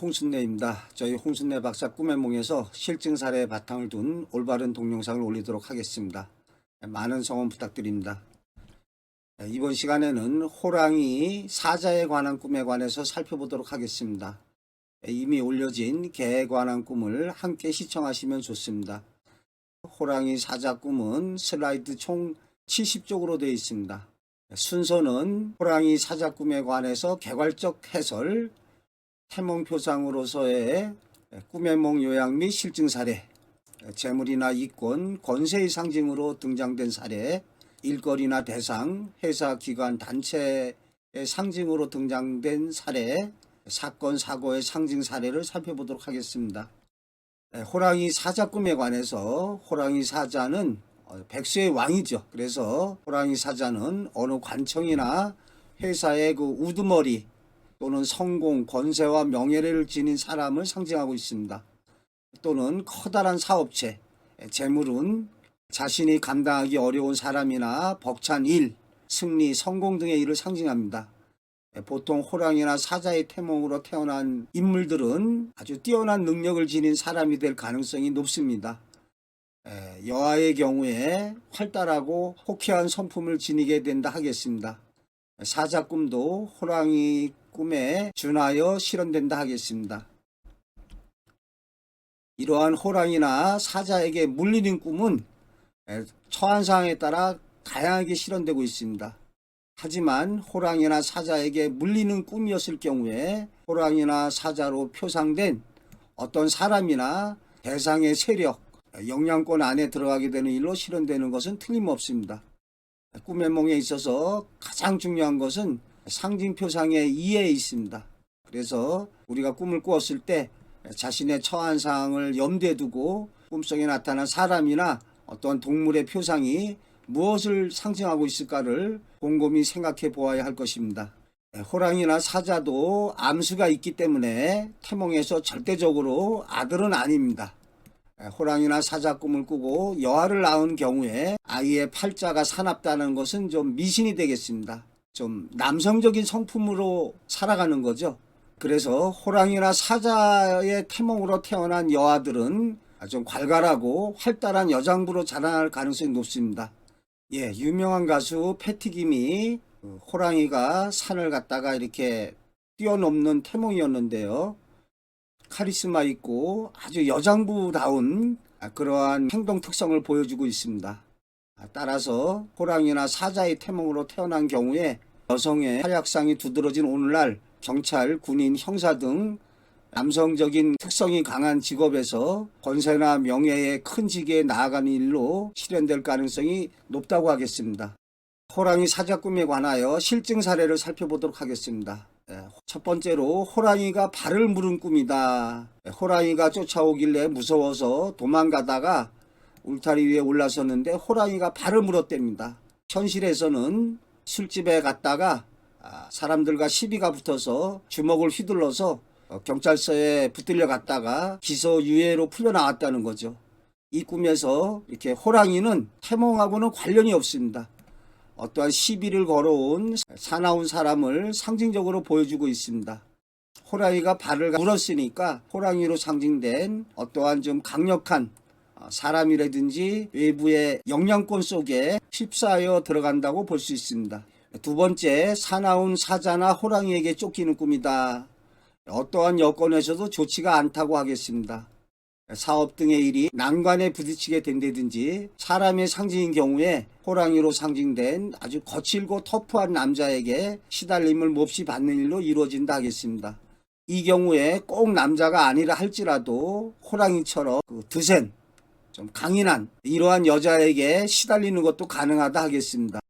홍순례입니다. 저희 홍순례 박사 꿈의 몽에서 실증 사례에 바탕을 둔 올바른 동영상을 올리도록 하겠습니다. 많은 성원 부탁드립니다. 이번 시간에는 호랑이 사자에 관한 꿈에 관해서 살펴보도록 하겠습니다. 이미 올려진 개에 관한 꿈을 함께 시청하시면 좋습니다. 호랑이 사자 꿈은 슬라이드 총 70쪽으로 되어 있습니다. 순서는 호랑이 사자 꿈에 관해서 개괄적 해설, 태몽표상으로서의 꿈의 몽 요약 및 실증 사례, 재물이나 이권, 권세의 상징으로 등장된 사례, 일거리나 대상, 회사, 기관, 단체의 상징으로 등장된 사례, 사건, 사고의 상징 사례를 살펴보도록 하겠습니다. 호랑이 사자 꿈에 관해서 호랑이 사자는 백수의 왕이죠. 그래서 호랑이 사자는 어느 관청이나 회사의 그 우두머리 또는 성공, 권세와 명예를 지닌 사람을 상징하고 있습니다. 또는 커다란 사업체, 재물은 자신이 감당하기 어려운 사람이나 벅찬 일, 승리, 성공 등의 일을 상징합니다. 보통 호랑이나 사자의 태몽으로 태어난 인물들은 아주 뛰어난 능력을 지닌 사람이 될 가능성이 높습니다. 여아의 경우에 활달하고 호쾌한 성품을 지니게 된다 하겠습니다. 사자 꿈도 호랑이 꿈에 준하여 실현된다 하겠습니다. 이러한 호랑이나 사자에게 물리는 꿈은 처한 상황에 따라 다양하게 실현되고 있습니다. 하지만 호랑이나 사자에게 물리는 꿈이었을 경우에 호랑이나 사자로 표상된 어떤 사람이나 대상의 세력, 영향권 안에 들어가게 되는 일로 실현되는 것은 틀림없습니다. 꿈의 몽에 있어서 가장 중요한 것은 상징표상의 이해에 있습니다. 그래서 우리가 꿈을 꾸었을 때 자신의 처한 상황을 염두에 두고 꿈속에 나타난 사람이나 어떤 동물의 표상이 무엇을 상징하고 있을까를 곰곰이 생각해 보아야 할 것입니다. 호랑이나 사자도 암수가 있기 때문에 태몽에서 절대적으로 아들은 아닙니다. 호랑이나 사자 꿈을 꾸고 여아를 낳은 경우에 아이의 팔자가 사납다는 것은 좀 미신이 되겠습니다. 좀 남성적인 성품으로 살아가는 거죠. 그래서 호랑이나 사자의 태몽으로 태어난 여아들은 좀 괄괄하고 활달한 여장부로 자라날 가능성이 높습니다. 유명한 가수 패티김이 호랑이가 산을 갔다가 이렇게 뛰어넘는 태몽이었는데요. 카리스마 있고 아주 여장부다운 그러한 행동 특성을 보여주고 있습니다. 따라서 호랑이나 사자의 태몽으로 태어난 경우에 여성의 활약상이 두드러진 오늘날 경찰, 군인, 형사 등 남성적인 특성이 강한 직업에서 권세나 명예의 큰 직에 나아가는 일로 실현될 가능성이 높다고 하겠습니다. 호랑이 사자 꿈에 관하여 실증 사례를 살펴보도록 하겠습니다. 첫 번째로 호랑이가 발을 물은 꿈이다. 호랑이가 쫓아오길래 무서워서 도망가다가 울타리 위에 올라섰는데 호랑이가 발을 물었답니다. 현실에서는 술집에 갔다가 사람들과 시비가 붙어서 주먹을 휘둘러서 경찰서에 붙들려 갔다가 기소유예로 풀려나왔다는 거죠. 이 꿈에서 이렇게 호랑이는 태몽하고는 관련이 없습니다. 어떠한 시비를 걸어온 사나운 사람을 상징적으로 보여주고 있습니다. 호랑이가 발을 물었으니까 호랑이로 상징된 어떠한 좀 강력한 사람이라든지 외부의 영향권 속에 휩싸여 들어간다고 볼 수 있습니다. 두 번째, 사나운 사자나 호랑이에게 쫓기는 꿈이다. 어떠한 여건에서도 좋지가 않다고 하겠습니다. 사업 등의 일이 난관에 부딪히게 된다든지 사람의 상징인 경우에 호랑이로 상징된 아주 거칠고 터프한 남자에게 시달림을 몹시 받는 일로 이루어진다 하겠습니다. 이 경우에 꼭 남자가 아니라 할지라도 호랑이처럼 드센, 좀 강인한 이러한 여자에게 시달리는 것도 가능하다 하겠습니다.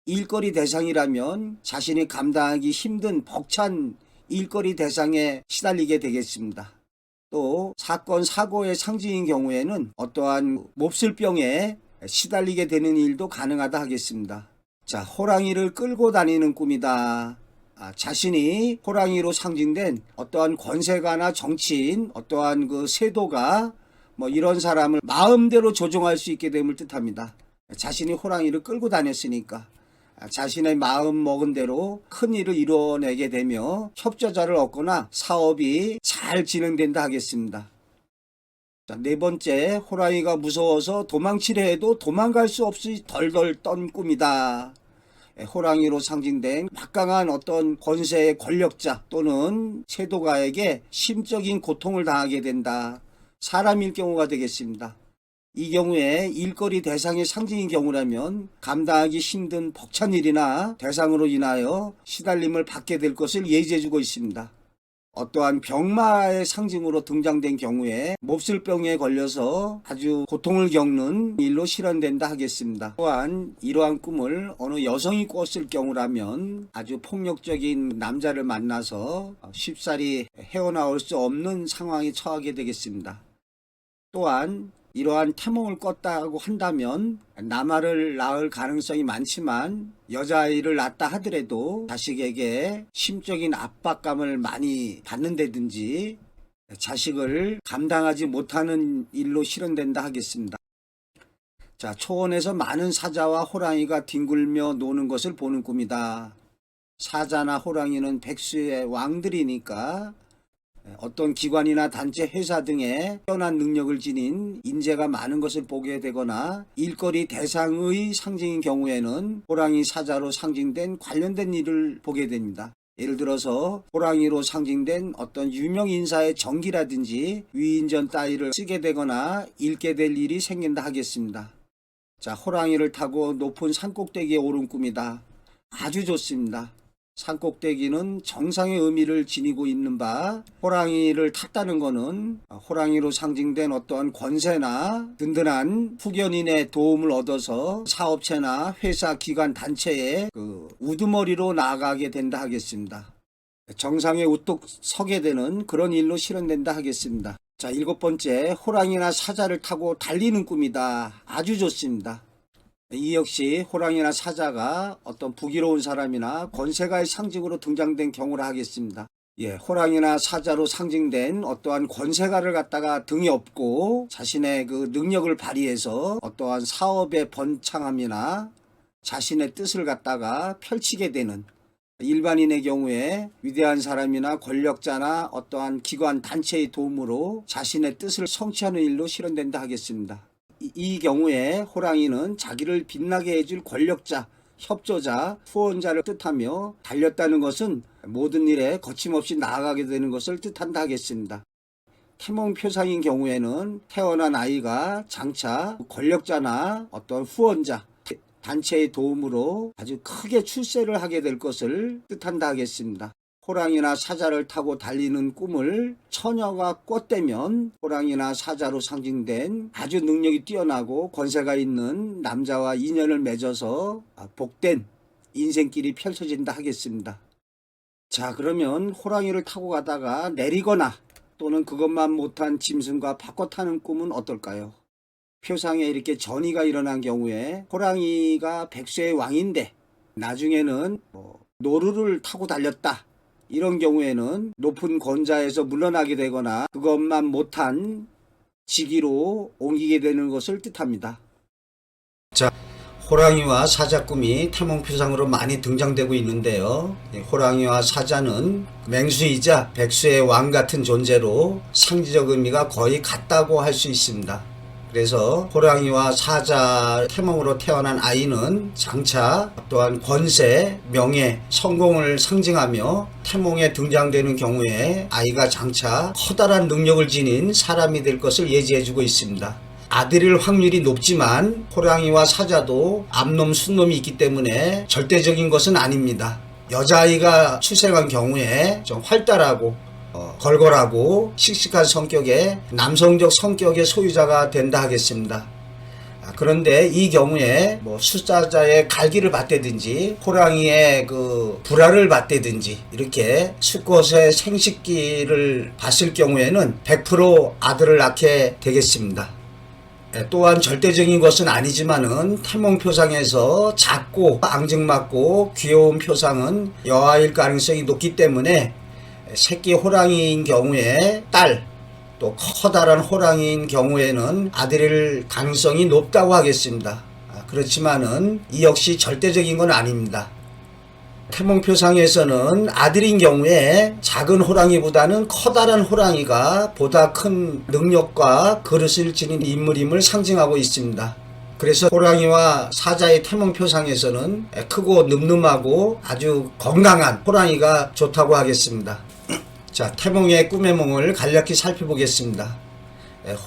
일거리 대상이라면 자신이 감당하기 힘든 벅찬 일거리 대상에 시달리게 되겠습니다. 또 사건, 사고의 상징인 경우에는 어떠한 몹쓸 병에 시달리게 되는 일도 가능하다 하겠습니다. 자, 호랑이를 끌고 다니는 꿈이다. 자신이 호랑이로 상징된 어떠한 권세가나 정치인, 어떠한 그 세도가 이런 사람을 마음대로 조종할 수 있게 됨을 뜻합니다. 자신이 호랑이를 끌고 다녔으니까 자신의 마음 먹은 대로 큰 일을 이뤄내게 되며 협조자를 얻거나 사업이 잘 진행된다 하겠습니다. 자, 네 번째, 호랑이가 무서워서 도망치려 해도 도망갈 수 없이 덜덜 떤 꿈이다. 호랑이로 상징된 막강한 어떤 권세의 권력자 또는 세도가에게 심적인 고통을 당하게 된다. 사람일 경우가 되겠습니다. 이 경우에 일거리 대상의 상징인 경우라면 감당하기 힘든 벅찬 일이나 대상으로 인하여 시달림을 받게 될 것을 예지해주고 있습니다. 어떠한 병마의 상징으로 등장된 경우에 몹쓸 병에 걸려서 아주 고통을 겪는 일로 실현된다 하겠습니다. 또한 이러한 꿈을 어느 여성이 꿨을 경우라면 아주 폭력적인 남자를 만나서 쉽사리 헤어나올 수 없는 상황에 처하게 되겠습니다. 또한 이러한 태몽을 꿨다고 한다면 남아를 낳을 가능성이 많지만 여자아이를 낳았다 하더라도 자식에게 심적인 압박감을 많이 받는다든지 자식을 감당하지 못하는 일로 실현된다 하겠습니다. 자, 초원에서 많은 사자와 호랑이가 뒹굴며 노는 것을 보는 꿈이다. 사자나 호랑이는 백수의 왕들이니까 어떤 기관이나 단체, 회사 등에 뛰어난 능력을 지닌 인재가 많은 것을 보게 되거나 일거리 대상의 상징인 경우에는 호랑이, 사자로 상징된 관련된 일을 보게 됩니다. 예를 들어서 호랑이로 상징된 어떤 유명 인사의 전기라든지 위인전 따위를 쓰게 되거나 읽게 될 일이 생긴다 하겠습니다. 자, 호랑이를 타고 높은 산꼭대기에 오른 꿈이다. 아주 좋습니다. 산꼭대기는 정상의 의미를 지니고 있는 바, 호랑이를 탔다는 것은 호랑이로 상징된 어떠한 권세나 든든한 후견인의 도움을 얻어서 사업체나 회사, 기관, 단체에 우두머리로 나아가게 된다 하겠습니다. 정상에 우뚝 서게 되는 그런 일로 실현된다 하겠습니다. 자, 일곱 번째, 호랑이나 사자를 타고 달리는 꿈이다. 아주 좋습니다. 이 역시 호랑이나 사자가 어떤 부귀로운 사람이나 권세가의 상징으로 등장된 경우라 하겠습니다. 호랑이나 사자로 상징된 어떠한 권세가를 갖다가 등에 업고 자신의 그 능력을 발휘해서 어떠한 사업의 번창함이나 자신의 뜻을 갖다가 펼치게 되는, 일반인의 경우에 위대한 사람이나 권력자나 어떠한 기관, 단체의 도움으로 자신의 뜻을 성취하는 일로 실현된다 하겠습니다. 이 경우에 호랑이는 자기를 빛나게 해줄 권력자, 협조자, 후원자를 뜻하며 달렸다는 것은 모든 일에 거침없이 나아가게 되는 것을 뜻한다 하겠습니다. 태몽표상인 경우에는 태어난 아이가 장차 권력자나 어떤 후원자, 단체의 도움으로 아주 크게 출세를 하게 될 것을 뜻한다 하겠습니다. 호랑이나 사자를 타고 달리는 꿈을 처녀가 꿨다면 호랑이나 사자로 상징된 아주 능력이 뛰어나고 권세가 있는 남자와 인연을 맺어서 복된 인생길이 펼쳐진다 하겠습니다. 자, 그러면 호랑이를 타고 가다가 내리거나 또는 그것만 못한 짐승과 바꿔 타는 꿈은 어떨까요? 표상에 이렇게 전이가 일어난 경우에 호랑이가 백수의 왕인데 나중에는 노루를 타고 달렸다, 이런 경우에는 높은 권자에서 물러나게 되거나 그것만 못한 직위로 옮기게 되는 것을 뜻합니다. 자, 호랑이와 사자 꿈이 태몽표상으로 많이 등장되고 있는데요. 호랑이와 사자는 맹수이자 백수의 왕 같은 존재로 상징적 의미가 거의 같다고 할 수 있습니다. 그래서 호랑이와 사자 태몽으로 태어난 아이는 장차 또한 권세, 명예, 성공을 상징하며 태몽에 등장되는 경우에 아이가 장차 커다란 능력을 지닌 사람이 될 것을 예지해주고 있습니다. 아들일 확률이 높지만 호랑이와 사자도 암놈, 순놈이 있기 때문에 절대적인 것은 아닙니다. 여자아이가 출생한 경우에 좀 활달하고 걸걸하고 씩씩한 성격의 남성적 성격의 소유자가 된다 하겠습니다. 그런데 이 경우에 수사자의 갈기를 받다든지 호랑이의 불알을 받다든지 이렇게 수컷의 생식기를 봤을 경우에는 100% 아들을 낳게 되겠습니다. 또한 절대적인 것은 아니지만은 태몽표상에서 작고 앙증맞고 귀여운 표상은 여아일 가능성이 높기 때문에 새끼 호랑이인 경우에 딸, 또 커다란 호랑이인 경우에는 아들일 가능성이 높다고 하겠습니다. 그렇지만은 이 역시 절대적인 건 아닙니다. 태몽표상에서는 아들인 경우에 작은 호랑이보다는 커다란 호랑이가 보다 큰 능력과 그릇을 지닌 인물임을 상징하고 있습니다. 그래서 호랑이와 사자의 태몽표상에서는 크고 늠름하고 아주 건강한 호랑이가 좋다고 하겠습니다. 자, 태몽의 꿈의 몽을 간략히 살펴보겠습니다.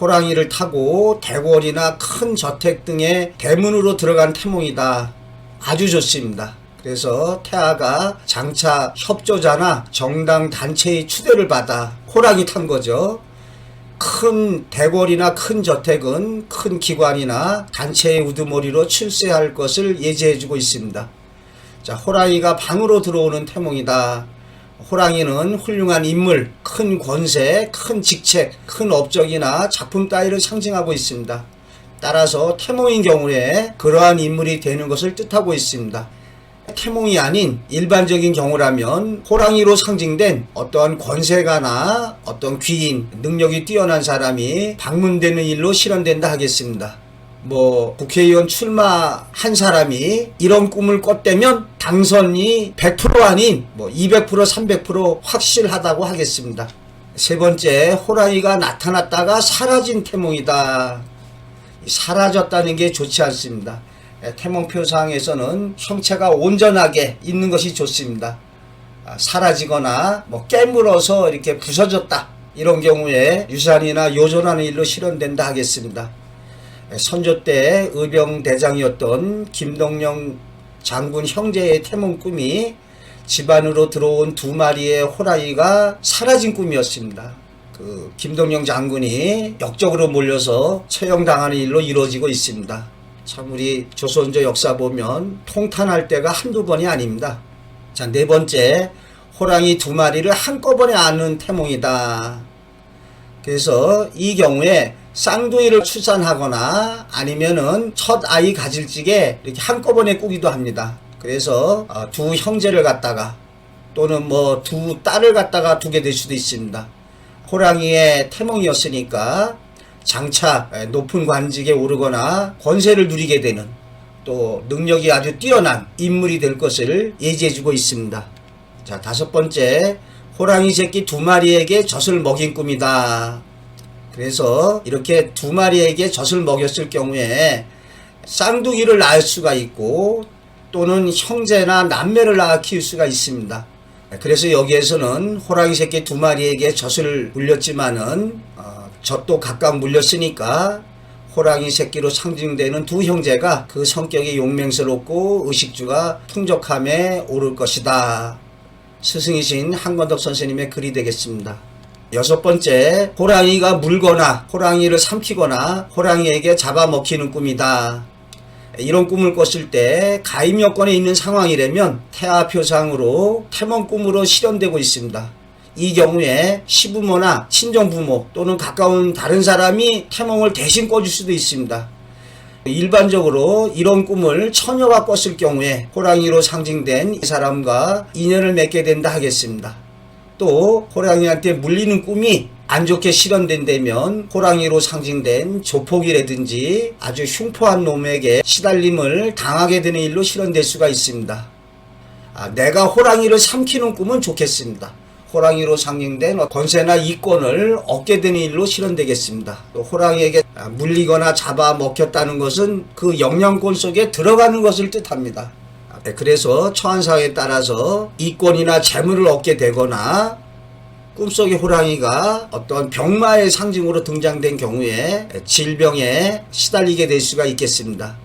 호랑이를 타고 대궐이나 큰 저택 등의 대문으로 들어간 태몽이다. 아주 좋습니다. 그래서 태아가 장차 협조자나 정당 단체의 추대를 받아 호랑이 탄 거죠. 큰 대궐이나 큰 저택은 큰 기관이나 단체의 우두머리로 출세할 것을 예지해주고 있습니다. 자, 호랑이가 방으로 들어오는 태몽이다. 호랑이는 훌륭한 인물, 큰 권세, 큰 직책, 큰 업적이나 작품 따위를 상징하고 있습니다. 따라서 태몽인 경우에 그러한 인물이 되는 것을 뜻하고 있습니다. 태몽이 아닌 일반적인 경우라면 호랑이로 상징된 어떠한 권세가나 어떤 귀인, 능력이 뛰어난 사람이 방문되는 일로 실현된다 하겠습니다. 국회의원 출마한 사람이 이런 꿈을 꿨다면 당선이 100% 아닌 200%, 300% 확실하다고 하겠습니다. 세 번째, 호랑이가 나타났다가 사라진 태몽이다. 사라졌다는 게 좋지 않습니다. 태몽표상에서는 형체가 온전하게 있는 것이 좋습니다. 사라지거나 깨물어서 이렇게 부서졌다. 이런 경우에 유산이나 요존하는 일로 실현된다 하겠습니다. 선조 때 의병대장이었던 김동영 장군 형제의 태몽 꿈이 집안으로 들어온 2마리의 호랑이가 사라진 꿈이었습니다. 그 김동영 장군이 역적으로 몰려서 처형당하는 일로 이루어지고 있습니다. 참 우리 조선조 역사 보면 통탄할 때가 한두 번이 아닙니다. 자, 네 번째, 호랑이 2마리를 한꺼번에 안는 태몽이다. 그래서 이 경우에 쌍둥이를 출산하거나 아니면은 첫 아이 가질 적에 이렇게 한꺼번에 꾸기도 합니다. 그래서 2 형제를 갖다가 또는 2 딸을 갖다가 두게 될 수도 있습니다. 호랑이의 태몽이었으니까 장차 높은 관직에 오르거나 권세를 누리게 되는 또 능력이 아주 뛰어난 인물이 될 것을 예지해주고 있습니다. 자, 5번째, 호랑이 새끼 2마리에게 젖을 먹인 꿈이다. 그래서 이렇게 2마리에게 젖을 먹였을 경우에 쌍둥이를 낳을 수가 있고 또는 형제나 남매를 낳아 키울 수가 있습니다. 그래서 여기에서는 호랑이 새끼 2마리에게 젖을 물렸지만은 젖도 각각 물렸으니까 호랑이 새끼로 상징되는 2 형제가 그 성격이 용맹스럽고 의식주가 풍족함에 오를 것이다. 스승이신 한권덕 선생님의 글이 되겠습니다. 6번째, 호랑이가 물거나 호랑이를 삼키거나 호랑이에게 잡아먹히는 꿈이다. 이런 꿈을 꿨을 때 가임 여건에 있는 상황이라면 태아표상으로 태몽꿈으로 실현되고 있습니다. 이 경우에 시부모나 친정부모 또는 가까운 다른 사람이 태몽을 대신 꿔줄 수도 있습니다. 일반적으로 이런 꿈을 처녀가 꿨을 경우에 호랑이로 상징된 이 사람과 인연을 맺게 된다 하겠습니다. 또 호랑이한테 물리는 꿈이 안 좋게 실현된다면 호랑이로 상징된 조폭이라든지 아주 흉포한 놈에게 시달림을 당하게 되는 일로 실현될 수가 있습니다. 내가 호랑이를 삼키는 꿈은 좋겠습니다. 호랑이로 상징된 권세나 이권을 얻게 되는 일로 실현되겠습니다. 또 호랑이에게 물리거나 잡아먹혔다는 것은 그 영향권 속에 들어가는 것을 뜻합니다. 그래서 처한상에 따라서 이권이나 재물을 얻게 되거나 꿈속의 호랑이가 어떤 병마의 상징으로 등장된 경우에 질병에 시달리게 될 수가 있겠습니다.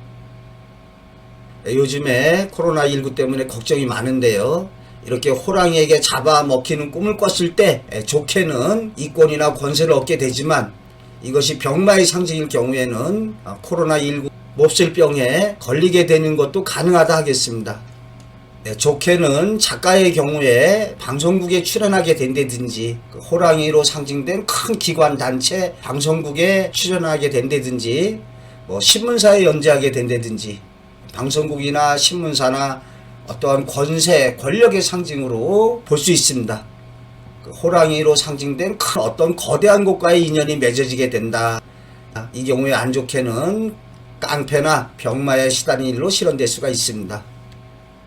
요즘에 코로나19 때문에 걱정이 많은데요. 이렇게 호랑이에게 잡아먹히는 꿈을 꿨을 때 좋게는 이권이나 권세를 얻게 되지만 이것이 병마의 상징일 경우에는 코로나19 몹쓸병에 걸리게 되는 것도 가능하다 하겠습니다. 좋게는 작가의 경우에 방송국에 출연하게 된다든지 호랑이로 상징된 큰 기관 단체 방송국에 출연하게 된다든지 신문사에 연재하게 된다든지 방송국이나 신문사나 어떠한 권세, 권력의 상징으로 볼 수 있습니다. 호랑이로 상징된 큰 어떤 거대한 곳과의 인연이 맺어지게 된다. 이 경우에 안 좋게는 깡패나 병마에 시달린 일로 실현될 수가 있습니다.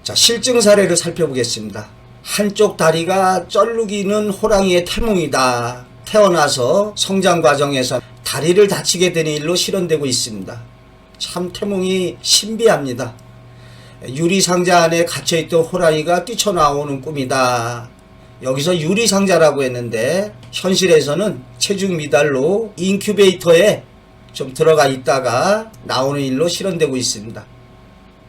자, 실증 사례를 살펴보겠습니다. 한쪽 다리가 쩔룩이는 호랑이의 태몽이다. 태어나서 성장 과정에서 다리를 다치게 되는 일로 실현되고 있습니다. 참 태몽이 신비합니다. 유리상자 안에 갇혀있던 호랑이가 뛰쳐나오는 꿈이다. 여기서 유리상자라고 했는데 현실에서는 체중 미달로 인큐베이터에 좀 들어가 있다가 나오는 일로 실현되고 있습니다.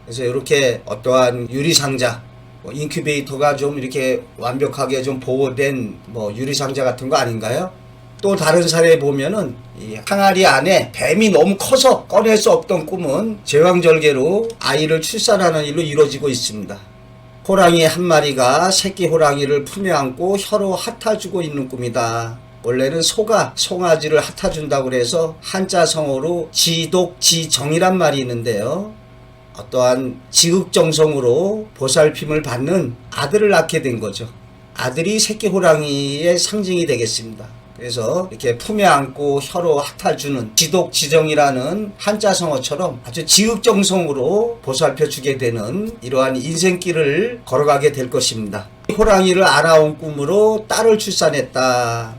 그래서 이렇게 어떠한 유리상자, 인큐베이터가 좀 이렇게 완벽하게 좀 보호된 유리상자 같은 거 아닌가요? 또 다른 사례에 보면은 이 항아리 안에 뱀이 너무 커서 꺼낼 수 없던 꿈은 제왕절개로 아이를 출산하는 일로 이루어지고 있습니다. 호랑이 한 마리가 새끼 호랑이를 품에 안고 혀로 핥아주고 있는 꿈이다. 원래는 소가 송아지를 핥아준다고 그래서 한자성어로 지독지정이란 말이 있는데요. 어떠한 지극정성으로 보살핌을 받는 아들을 낳게 된 거죠. 아들이 새끼 호랑이의 상징이 되겠습니다. 그래서 이렇게 품에 안고 혀로 핥아주는 지독지정이라는 한자성어처럼 아주 지극정성으로 보살펴주게 되는 이러한 인생길을 걸어가게 될 것입니다. 호랑이를 알아온 꿈으로 딸을 출산했다.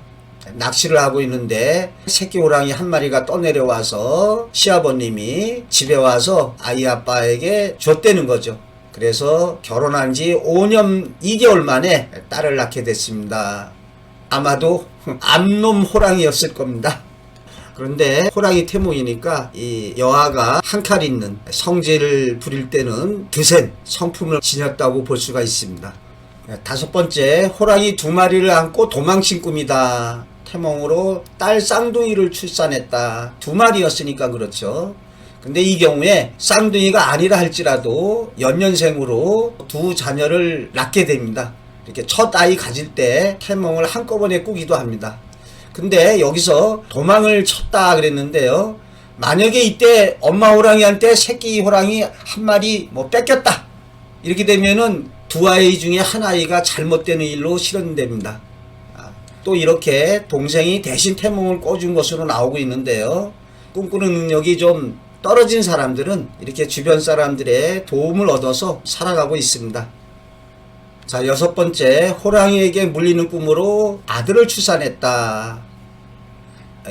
낚시를 하고 있는데 새끼 호랑이 한 마리가 떠내려와서 시아버님이 집에 와서 아이 아빠에게 줬다는 거죠. 그래서 결혼한 지 5년 2개월 만에 딸을 낳게 됐습니다. 아마도 암놈 호랑이였을 겁니다. 그런데 호랑이 태몽이니까 이 여아가 한 칼 있는 성질을 부릴 때는 드센 성품을 지녔다고 볼 수가 있습니다. 5번째, 호랑이 2마리를 안고 도망친 꿈이다. 태몽으로 딸 쌍둥이를 출산했다. 2마리였으니까 그렇죠. 근데 이 경우에 쌍둥이가 아니라 할지라도 연년생으로 2 자녀를 낳게 됩니다. 이렇게 첫 아이 가질 때 태몽을 한꺼번에 꾸기도 합니다. 근데 여기서 도망을 쳤다 그랬는데요. 만약에 이때 엄마 호랑이한테 새끼 호랑이 한 마리 뺏겼다. 이렇게 되면은 2 아이 중에 한 아이가 잘못되는 일로 실현됩니다. 또 이렇게 동생이 대신 태몽을 꿔준 것으로 나오고 있는데요. 꿈꾸는 능력이 좀 떨어진 사람들은 이렇게 주변 사람들의 도움을 얻어서 살아가고 있습니다. 자, 6번째, 호랑이에게 물리는 꿈으로 아들을 출산했다.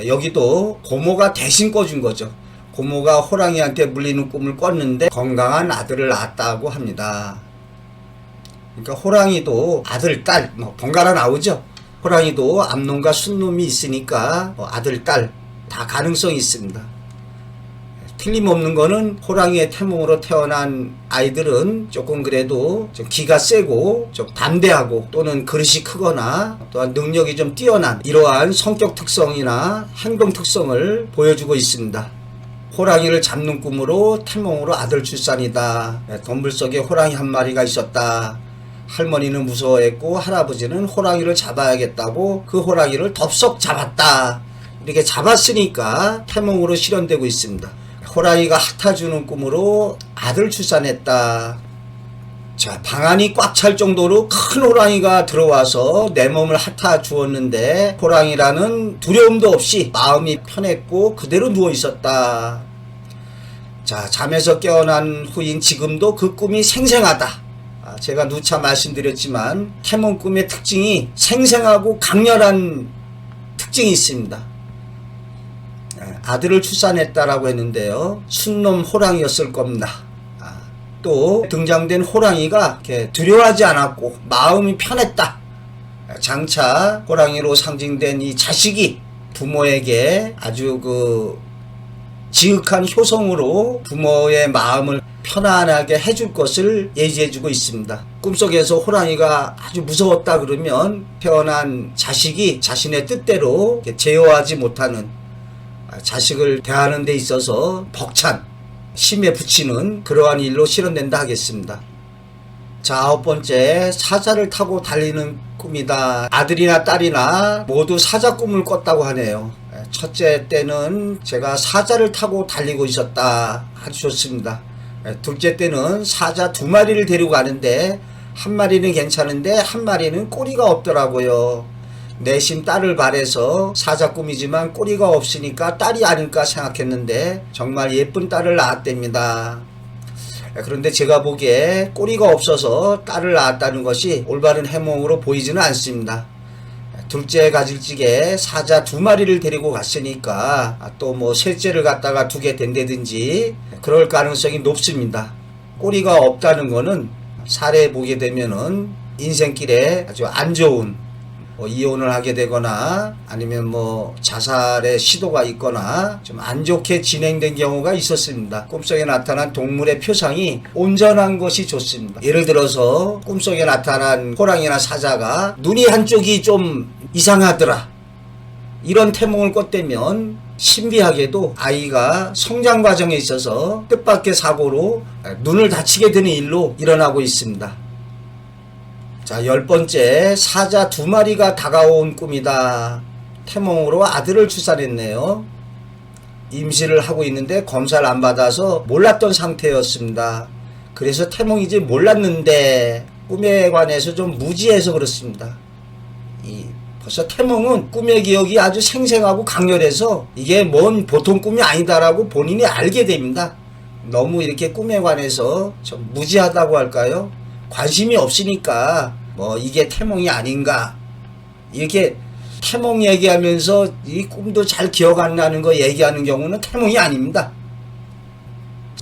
여기도 고모가 대신 꿔준 거죠. 고모가 호랑이한테 물리는 꿈을 꿨는데 건강한 아들을 낳았다고 합니다. 그러니까 호랑이도 아들, 딸 번갈아 나오죠. 호랑이도 암놈과 순놈이 있으니까 아들, 딸 다 가능성이 있습니다. 틀림없는 거는 호랑이의 태몽으로 태어난 아이들은 조금 그래도 좀 기가 세고 좀 담대하고 또는 그릇이 크거나 또한 능력이 좀 뛰어난 이러한 성격 특성이나 행동 특성을 보여주고 있습니다. 호랑이를 잡는 꿈으로 태몽으로 아들 출산이다. 덤불 속에 호랑이 한 마리가 있었다. 할머니는 무서워했고 할아버지는 호랑이를 잡아야겠다고 그 호랑이를 덥석 잡았다. 이렇게 잡았으니까 태몽으로 실현되고 있습니다. 호랑이가 핥아주는 꿈으로 아들 출산했다. 자, 방안이 꽉 찰 정도로 큰 호랑이가 들어와서 내 몸을 핥아 주었는데 호랑이라는 두려움도 없이 마음이 편했고 그대로 누워 있었다. 자, 잠에서 깨어난 후인 지금도 그 꿈이 생생하다. 제가 누차 말씀드렸지만 태몽 꿈의 특징이 생생하고 강렬한 특징이 있습니다. 아들을 출산했다라고 했는데요. 순놈 호랑이였을 겁니다. 또 등장된 호랑이가 이렇게 두려워하지 않았고 마음이 편했다. 장차 호랑이로 상징된 이 자식이 부모에게 아주 지극한 효성으로 부모의 마음을 편안하게 해줄 것을 예지해주고 있습니다. 꿈속에서 호랑이가 아주 무서웠다 그러면 태어난 자식이 자신의 뜻대로 제어하지 못하는 자식을 대하는 데 있어서 벅찬 심에 붙이는 그러한 일로 실현된다 하겠습니다. 자, 9번째, 사자를 타고 달리는 꿈이다. 아들이나 딸이나 모두 사자 꿈을 꿨다고 하네요. 첫째 때는 제가 사자를 타고 달리고 있었다. 아주 좋습니다. 둘째 때는 사자 2마리를 데리고 가는데 한 마리는 괜찮은데 한 마리는 꼬리가 없더라고요. 내심 딸을 바래서 사자 꿈이지만 꼬리가 없으니까 딸이 아닐까 생각했는데 정말 예쁜 딸을 낳았답니다. 그런데 제가 보기에 꼬리가 없어서 딸을 낳았다는 것이 올바른 해몽으로 보이지는 않습니다. 둘째 가질 적에 사자 2마리를 데리고 갔으니까 또 뭐 셋째를 갖다가 두게 된다든지 그럴 가능성이 높습니다. 꼬리가 없다는 거는 사례 보게 되면은 인생길에 아주 안 좋은 이혼을 하게 되거나 아니면 뭐 자살의 시도가 있거나 좀 안 좋게 진행된 경우가 있었습니다. 꿈속에 나타난 동물의 표상이 온전한 것이 좋습니다. 예를 들어서 꿈속에 나타난 호랑이나 사자가 눈이 한쪽이 좀 이상하더라, 이런 태몽을 꿨다면 신비하게도 아이가 성장 과정에 있어서 뜻밖의 사고로 눈을 다치게 되는 일로 일어나고 있습니다. 자, 10번째, 사자 2마리가 다가온 꿈이다. 태몽으로 아들을 출산했네요. 임시를 하고 있는데 검사를 안 받아서 몰랐던 상태였습니다. 그래서 태몽이지 몰랐는데 꿈에 관해서 좀 무지해서 그렇습니다. 벌써 태몽은 꿈의 기억이 아주 생생하고 강렬해서 이게 뭔 보통 꿈이 아니다라고 본인이 알게 됩니다. 너무 이렇게 꿈에 관해서 좀 무지하다고 할까요? 관심이 없으니까 뭐 이게 태몽이 아닌가, 이렇게 태몽 얘기하면서 이 꿈도 잘 기억 안 나는 거 얘기하는 경우는 태몽이 아닙니다.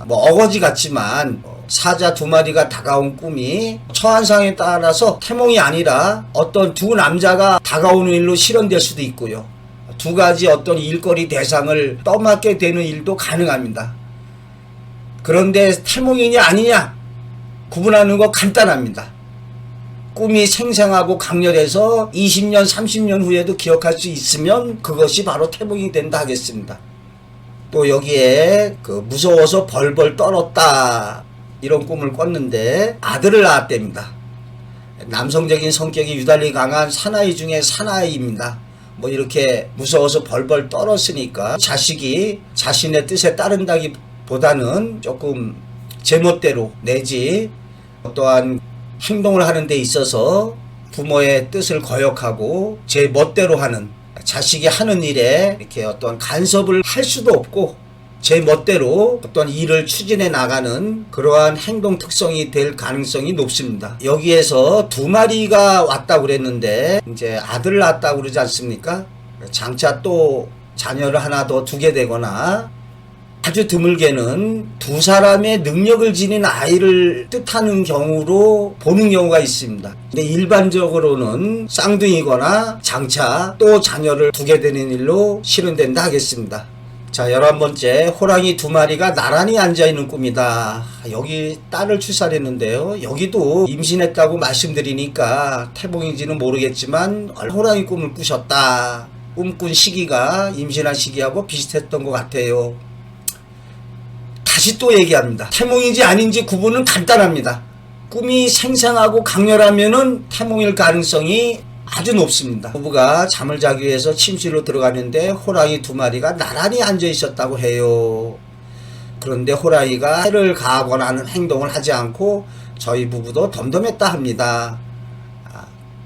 뭐 어거지 같지만 사자 2마리가 다가온 꿈이 처한상에 따라서 태몽이 아니라 어떤 두 남자가 다가오는 일로 실현될 수도 있고요. 두 가지 어떤 일거리 대상을 떠맡게 되는 일도 가능합니다. 그런데 태몽이냐 아니냐 구분하는 거 간단합니다. 꿈이 생생하고 강렬해서 20년, 30년 후에도 기억할 수 있으면 그것이 바로 태몽이 된다 하겠습니다. 또 여기에 무서워서 벌벌 떨었다, 이런 꿈을 꿨는데 아들을 낳았답니다. 남성적인 성격이 유달리 강한 사나이 중에 사나이입니다. 뭐 이렇게 무서워서 벌벌 떨었으니까 자식이 자신의 뜻에 따른다기보다는 조금 제멋대로 내지 어떠한 행동을 하는 데 있어서 부모의 뜻을 거역하고 제 멋대로 하는, 자식이 하는 일에 이렇게 어떤 간섭을 할 수도 없고 제 멋대로 어떤 일을 추진해 나가는 그러한 행동 특성이 될 가능성이 높습니다. 여기에서 2마리가 왔다고 그랬는데 이제 아들을 낳았다고 그러지 않습니까? 장차 또 자녀를 하나 더 두게 되거나 아주 드물게는 두 사람의 능력을 지닌 아이를 뜻하는 경우로 보는 경우가 있습니다. 근데 일반적으로는 쌍둥이거나 장차 또 자녀를 두게 되는 일로 실현된다 하겠습니다. 자, 11번째, 호랑이 2마리가 나란히 앉아있는 꿈이다. 여기 딸을 출산했는데요. 여기도 임신했다고 말씀드리니까 태몽인지는 모르겠지만 호랑이 꿈을 꾸셨다. 꿈꾼 시기가 임신한 시기하고 비슷했던 것 같아요. 다시 또 얘기합니다. 태몽인지 아닌지 구분은 간단합니다. 꿈이 생생하고 강렬하면은 태몽일 가능성이 아주 높습니다. 부부가 잠을 자기 위해서 침실로 들어가는데 호랑이 2마리가 나란히 앉아 있었다고 해요. 그런데 호랑이가 해를 가하거나 하는 행동을 하지 않고 저희 부부도 덤덤했다 합니다.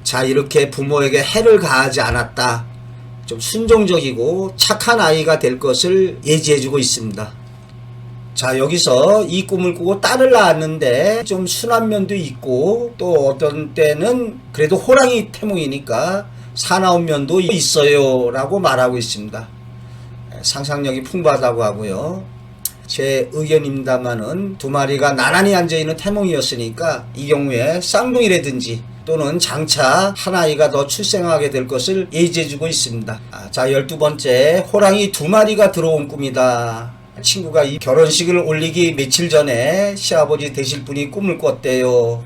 자, 이렇게 부모에게 해를 가하지 않았다, 좀 순종적이고 착한 아이가 될 것을 예지해주고 있습니다. 자, 여기서 이 꿈을 꾸고 딸을 낳았는데 좀 순한 면도 있고 또 어떤 때는 그래도 호랑이 태몽이니까 사나운 면도 있어요 라고 말하고 있습니다. 상상력이 풍부하다고 하고요. 제 의견입니다만은 2마리가 나란히 앉아있는 태몽이었으니까 이 경우에 쌍둥이라든지 또는 장차 한 아이가 더 출생하게 될 것을 예지해주고 있습니다. 자, 12번째, 호랑이 2마리가 들어온 꿈이다. 친구가 이 결혼식을 올리기 며칠 전에 시아버지 되실 분이 꿈을 꿨대요.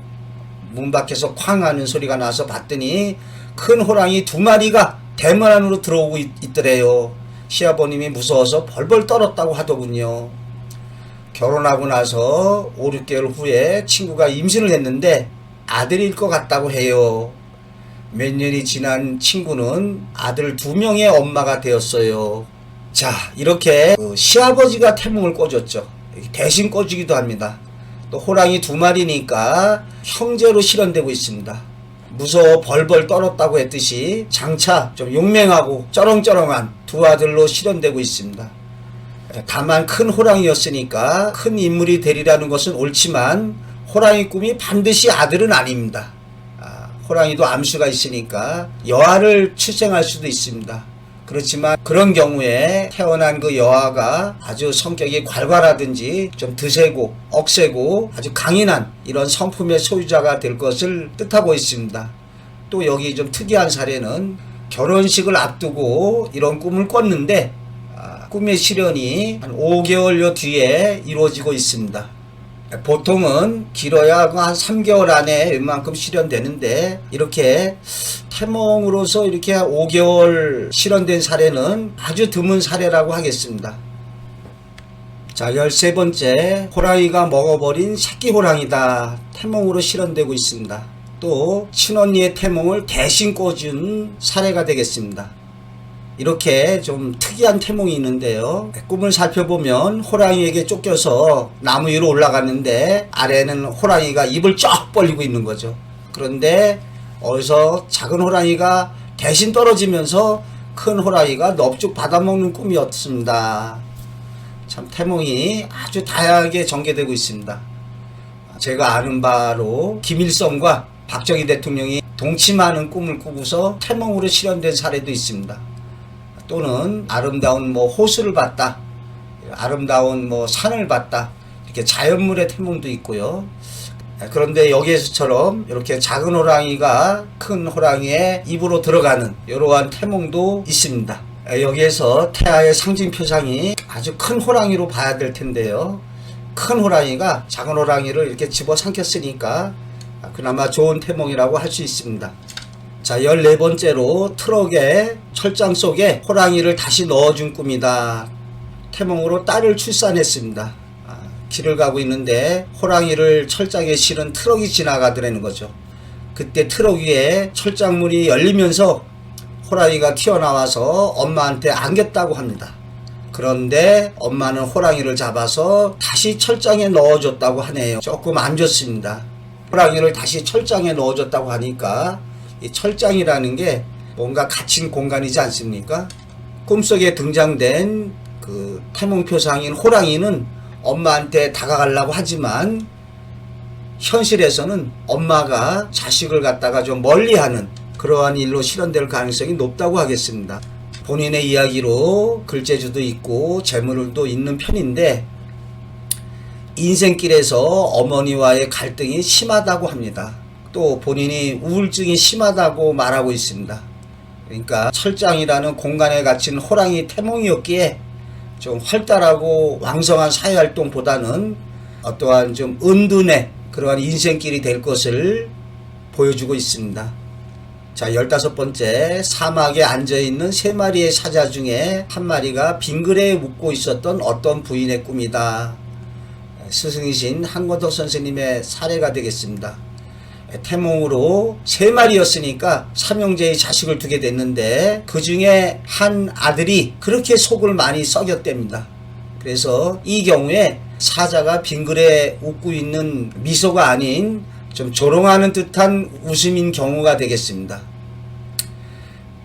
문 밖에서 쾅 하는 소리가 나서 봤더니 큰 호랑이 2마리가 대문 안으로 들어오고 있더래요. 시아버님이 무서워서 벌벌 떨었다고 하더군요. 결혼하고 나서 5, 6개월 후에 친구가 임신을 했는데 아들일 것 같다고 해요. 몇 년이 지난 친구는 아들 2명의 엄마가 되었어요. 자, 이렇게 시아버지가 태몽을 꿔줬죠. 대신 꿔주기도 합니다. 또 호랑이 2마리니까 형제로 실현되고 있습니다. 무서워 벌벌 떨었다고 했듯이 장차 좀 용맹하고 쩌렁쩌렁한 두 아들로 실현되고 있습니다. 다만 큰 호랑이였으니까 큰 인물이 되리라는 것은 옳지만 호랑이 꿈이 반드시 아들은 아닙니다. 호랑이도 암수가 있으니까 여아를 출생할 수도 있습니다. 그렇지만 그런 경우에 태어난 그 여아가 아주 성격이 괄괄하든지 좀 드세고 억세고 아주 강인한 이런 성품의 소유자가 될 것을 뜻하고 있습니다. 또 여기 좀 특이한 사례는 결혼식을 앞두고 이런 꿈을 꿨는데 꿈의 실현이 한 5개월여 뒤에 이루어지고 있습니다. 보통은 길어야 한 3개월 안에 웬만큼 실현되는데 이렇게 태몽으로서 이렇게 5개월 실현된 사례는 아주 드문 사례라고 하겠습니다. 자, 13번째, 호랑이가 먹어버린 새끼 호랑이다. 태몽으로 실현되고 있습니다. 또 친언니의 태몽을 대신 꿔준 사례가 되겠습니다. 이렇게 좀 특이한 태몽이 있는데요. 꿈을 살펴보면 호랑이에게 쫓겨서 나무 위로 올라갔는데 아래는 호랑이가 입을 쫙 벌리고 있는 거죠. 그런데 어디서 작은 호랑이가 대신 떨어지면서 큰 호랑이가 넙죽 받아먹는 꿈이었습니다. 참 태몽이 아주 다양하게 전개되고 있습니다. 제가 아는 바로 김일성과 박정희 대통령이 동침하는 꿈을 꾸고서 태몽으로 실현된 사례도 있습니다. 또는 아름다운 호수를 봤다, 아름다운 산을 봤다, 이렇게 자연물의 태몽도 있고요. 그런데 여기에서처럼 이렇게 작은 호랑이가 큰 호랑이의 입으로 들어가는 이러한 태몽도 있습니다. 여기에서 태아의 상징 표상이 아주 큰 호랑이로 봐야 될 텐데요. 큰 호랑이가 작은 호랑이를 이렇게 집어삼켰으니까 그나마 좋은 태몽이라고 할 수 있습니다. 자, 14번째로 트럭의 철장 속에 호랑이를 다시 넣어준 꿈이다. 태몽으로 딸을 출산했습니다. 길을 가고 있는데 호랑이를 철장에 실은 트럭이 지나가더라는 거죠. 그때 트럭 위에 철장문이 열리면서 호랑이가 튀어나와서 엄마한테 안겼다고 합니다. 그런데 엄마는 호랑이를 잡아서 다시 철장에 넣어줬다고 하네요. 조금 안 좋습니다. 호랑이를 다시 철장에 넣어줬다고 하니까 이 철장이라는 게 뭔가 갇힌 공간이지 않습니까? 꿈속에 등장된 그 태몽표상인 호랑이는 엄마한테 다가가려고 하지만 현실에서는 엄마가 자식을 갖다가 좀 멀리하는 그러한 일로 실현될 가능성이 높다고 하겠습니다. 본인의 이야기로 글재주도 있고 재물도 있는 편인데 인생길에서 어머니와의 갈등이 심하다고 합니다. 또 본인이 우울증이 심하다고 말하고 있습니다. 그러니까 철장이라는 공간에 갇힌 호랑이 태몽이었기에 좀 활달하고 왕성한 사회활동보다는 어떠한 좀 은둔의 그러한 인생길이 될 것을 보여주고 있습니다. 자, 15번째, 사막에 앉아있는 3마리의 사자 중에 한 마리가 빙그레에 묵고 있었던 어떤 부인의 꿈이다. 스승이신 한권덕 선생님의 사례가 되겠습니다. 태몽으로 3마리였으니까 삼형제의 자식을 두게 됐는데 그 중에 한 아들이 그렇게 속을 많이 썩였답니다. 그래서 이 경우에 사자가 빙그레 웃고 있는 미소가 아닌 좀 조롱하는 듯한 웃음인 경우가 되겠습니다.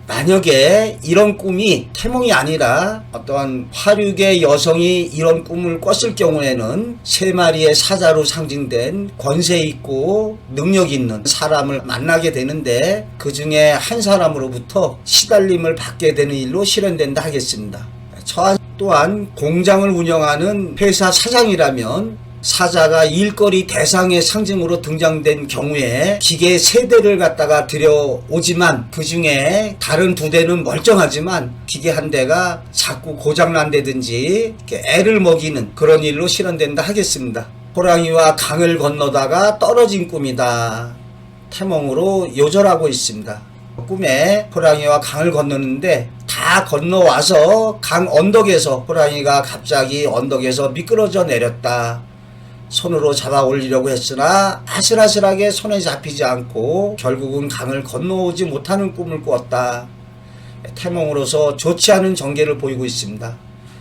만약에 이런 꿈이 태몽이 아니라 어떠한 화류계 여성이 이런 꿈을 꿨을 경우에는 3마리의 사자로 상징된 권세 있고 능력 있는 사람을 만나게 되는데 그 중에 한 사람으로부터 시달림을 받게 되는 일로 실현된다 하겠습니다. 저 또한 공장을 운영하는 회사 사장이라면 사자가 일거리 대상의 상징으로 등장된 경우에 기계 3대를 갖다가 들여오지만 그 중에 다른 2대는 멀쩡하지만 기계 1대가 자꾸 고장난다든지 애를 먹이는 그런 일로 실현된다 하겠습니다. 호랑이와 강을 건너다가 떨어진 꿈이다. 태몽으로 요절하고 있습니다. 꿈에 호랑이와 강을 건너는데 다 건너와서 강 언덕에서 호랑이가 갑자기 언덕에서 미끄러져 내렸다. 손으로 잡아 올리려고 했으나 아슬아슬하게 손에 잡히지 않고 결국은 강을 건너오지 못하는 꿈을 꾸었다. 태몽으로서 좋지 않은 전개를 보이고 있습니다.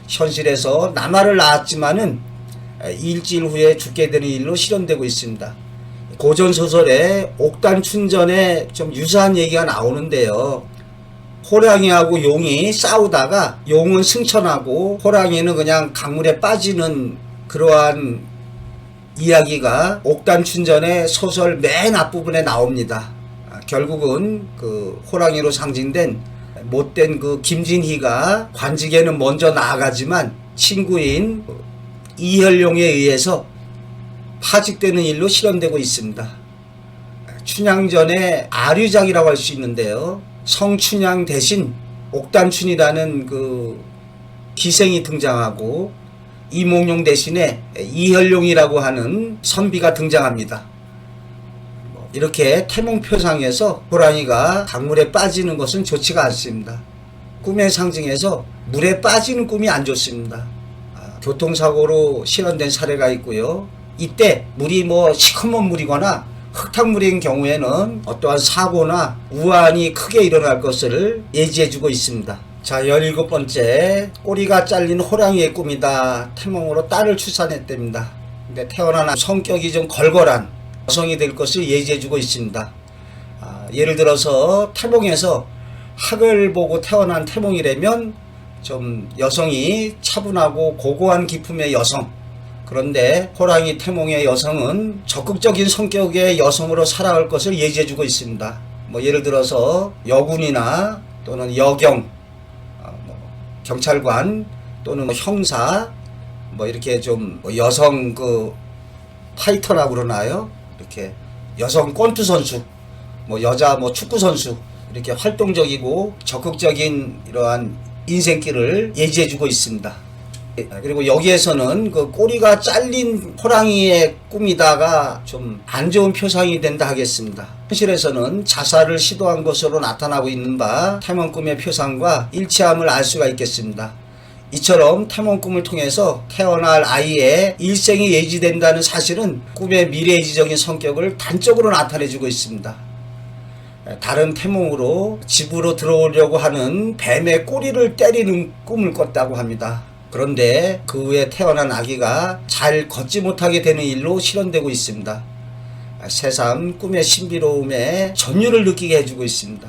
현실에서 남아를 낳았지만은 일주일 후에 죽게 되는 일로 실현되고 있습니다. 고전소설의 옥단춘전에 좀 유사한 얘기가 나오는데요. 호랑이하고 용이 싸우다가 용은 승천하고 호랑이는 그냥 강물에 빠지는 그러한 이야기가 옥단춘전의 소설 맨 앞부분에 나옵니다. 결국은 그 호랑이로 상징된 못된 그 김진희가 관직에는 먼저 나아가지만 친구인 이혈용에 의해서 파직되는 일로 실현되고 있습니다. 춘향전의 아류작이라고 할 수 있는데요. 성춘향 대신 옥단춘이라는 그 기생이 등장하고 이몽룡 대신에 이혈용이라고 하는 선비가 등장합니다. 이렇게 태몽표상에서 호랑이가 강물에 빠지는 것은 좋지가 않습니다. 꿈의 상징에서 물에 빠지는 꿈이 안 좋습니다. 교통사고로 실현된 사례가 있고요. 이때 물이 시커먼 물이거나 흙탕물인 경우에는 어떠한 사고나 우환이 크게 일어날 것을 예지해주고 있습니다. 자, 17번째, 꼬리가 잘린 호랑이의 꿈이다. 태몽으로 딸을 출산했답니다. 근데 태어난 성격이 좀 걸걸한 여성이 될 것을 예지해주고 있습니다. 예를 들어서 태몽에서 학을 보고 태어난 태몽이라면 좀 여성이 차분하고 고고한 기품의 여성, 그런데 호랑이 태몽의 여성은 적극적인 성격의 여성으로 살아갈 것을 예지해주고 있습니다. 예를 들어서 여군이나 또는 여경, 경찰관 또는 형사, 이렇게 좀 여성 그 파이터라고 그러나요? 이렇게 여성 권투 선수, 여자 축구 선수, 이렇게 활동적이고 적극적인 이러한 인생길을 예지해주고 있습니다. 그리고 여기에서는 그 꼬리가 잘린 호랑이의 꿈이다가 좀 안 좋은 표상이 된다 하겠습니다. 현실에서는 자살을 시도한 것으로 나타나고 있는 바 태몽 꿈의 표상과 일치함을 알 수가 있겠습니다. 이처럼 태몽 꿈을 통해서 태어날 아이의 일생이 예지된다는 사실은 꿈의 미래지적인 성격을 단적으로 나타내주고 있습니다. 다른 태몽으로 집으로 들어오려고 하는 뱀의 꼬리를 때리는 꿈을 꿨다고 합니다. 그런데 그 후에 태어난 아기가 잘 걷지 못하게 되는 일로 실현되고 있습니다. 새삼 꿈의 신비로움에 전율을 느끼게 해주고 있습니다.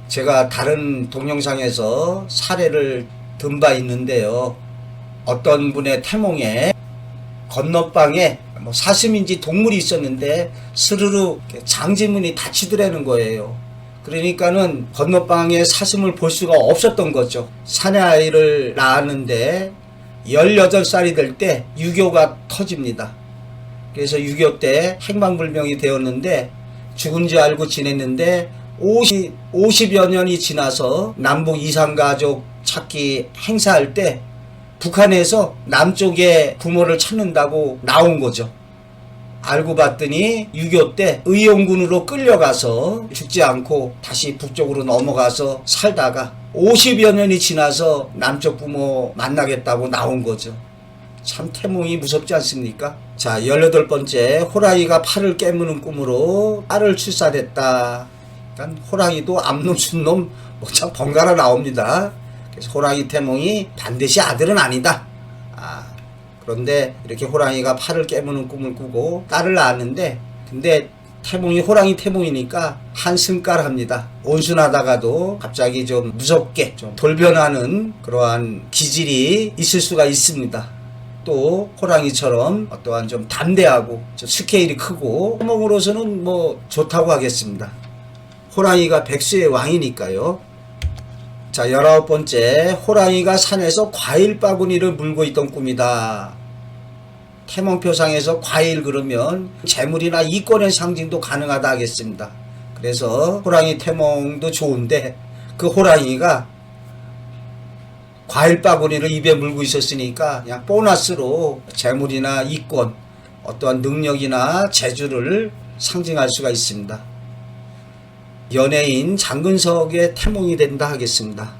제가 다른 동영상에서 사례를 든 바 있는데요. 어떤 분의 태몽에 건너방에 사슴인지 동물이 있었는데 스르르 장지문이 닫히더라는 거예요. 그러니까는 건너방에 사슴을 볼 수가 없었던 거죠. 사내아이를 낳았는데 18살이 될 때 유교가 터집니다. 그래서 유교 때 행방불명이 되었는데 죽은 줄 알고 지냈는데 50여 년이 지나서 남북 이산가족 찾기 행사할 때 북한에서 남쪽의 부모를 찾는다고 나온 거죠. 알고 봤더니 6.25 때 의용군으로 끌려가서 죽지 않고 다시 북쪽으로 넘어가서 살다가 50여 년이 지나서 남쪽 부모 만나겠다고 나온 거죠. 참 태몽이 무섭지 않습니까? 자, 18번째, 호랑이가 팔을 깨무는 꿈으로 딸을 출산했다. 그러니까 호랑이도 암놈 순놈 참 번갈아 나옵니다. 그래서 호랑이 태몽이 반드시 아들은 아니다. 그런데 이렇게 호랑이가 팔을 깨무는 꿈을 꾸고 딸을 낳았는데, 근데 태몽이 호랑이 태몽이니까 한승깔합니다. 온순하다가도 갑자기 좀 무섭게 좀 돌변하는 그러한 기질이 있을 수가 있습니다. 또 호랑이처럼 어떠한 좀 담대하고 좀 스케일이 크고 태몽으로서는 좋다고 하겠습니다. 호랑이가 백수의 왕이니까요. 자, 19번째, 호랑이가 산에서 과일 바구니를 물고 있던 꿈이다. 태몽표상에서 과일 그러면 재물이나 이권의 상징도 가능하다 하겠습니다. 그래서 호랑이 태몽도 좋은데 그 호랑이가 과일 바구니를 입에 물고 있었으니까 그냥 보너스로 재물이나 이권, 어떠한 능력이나 재주를 상징할 수가 있습니다. 연예인 장근석의 태몽이 된다 하겠습니다.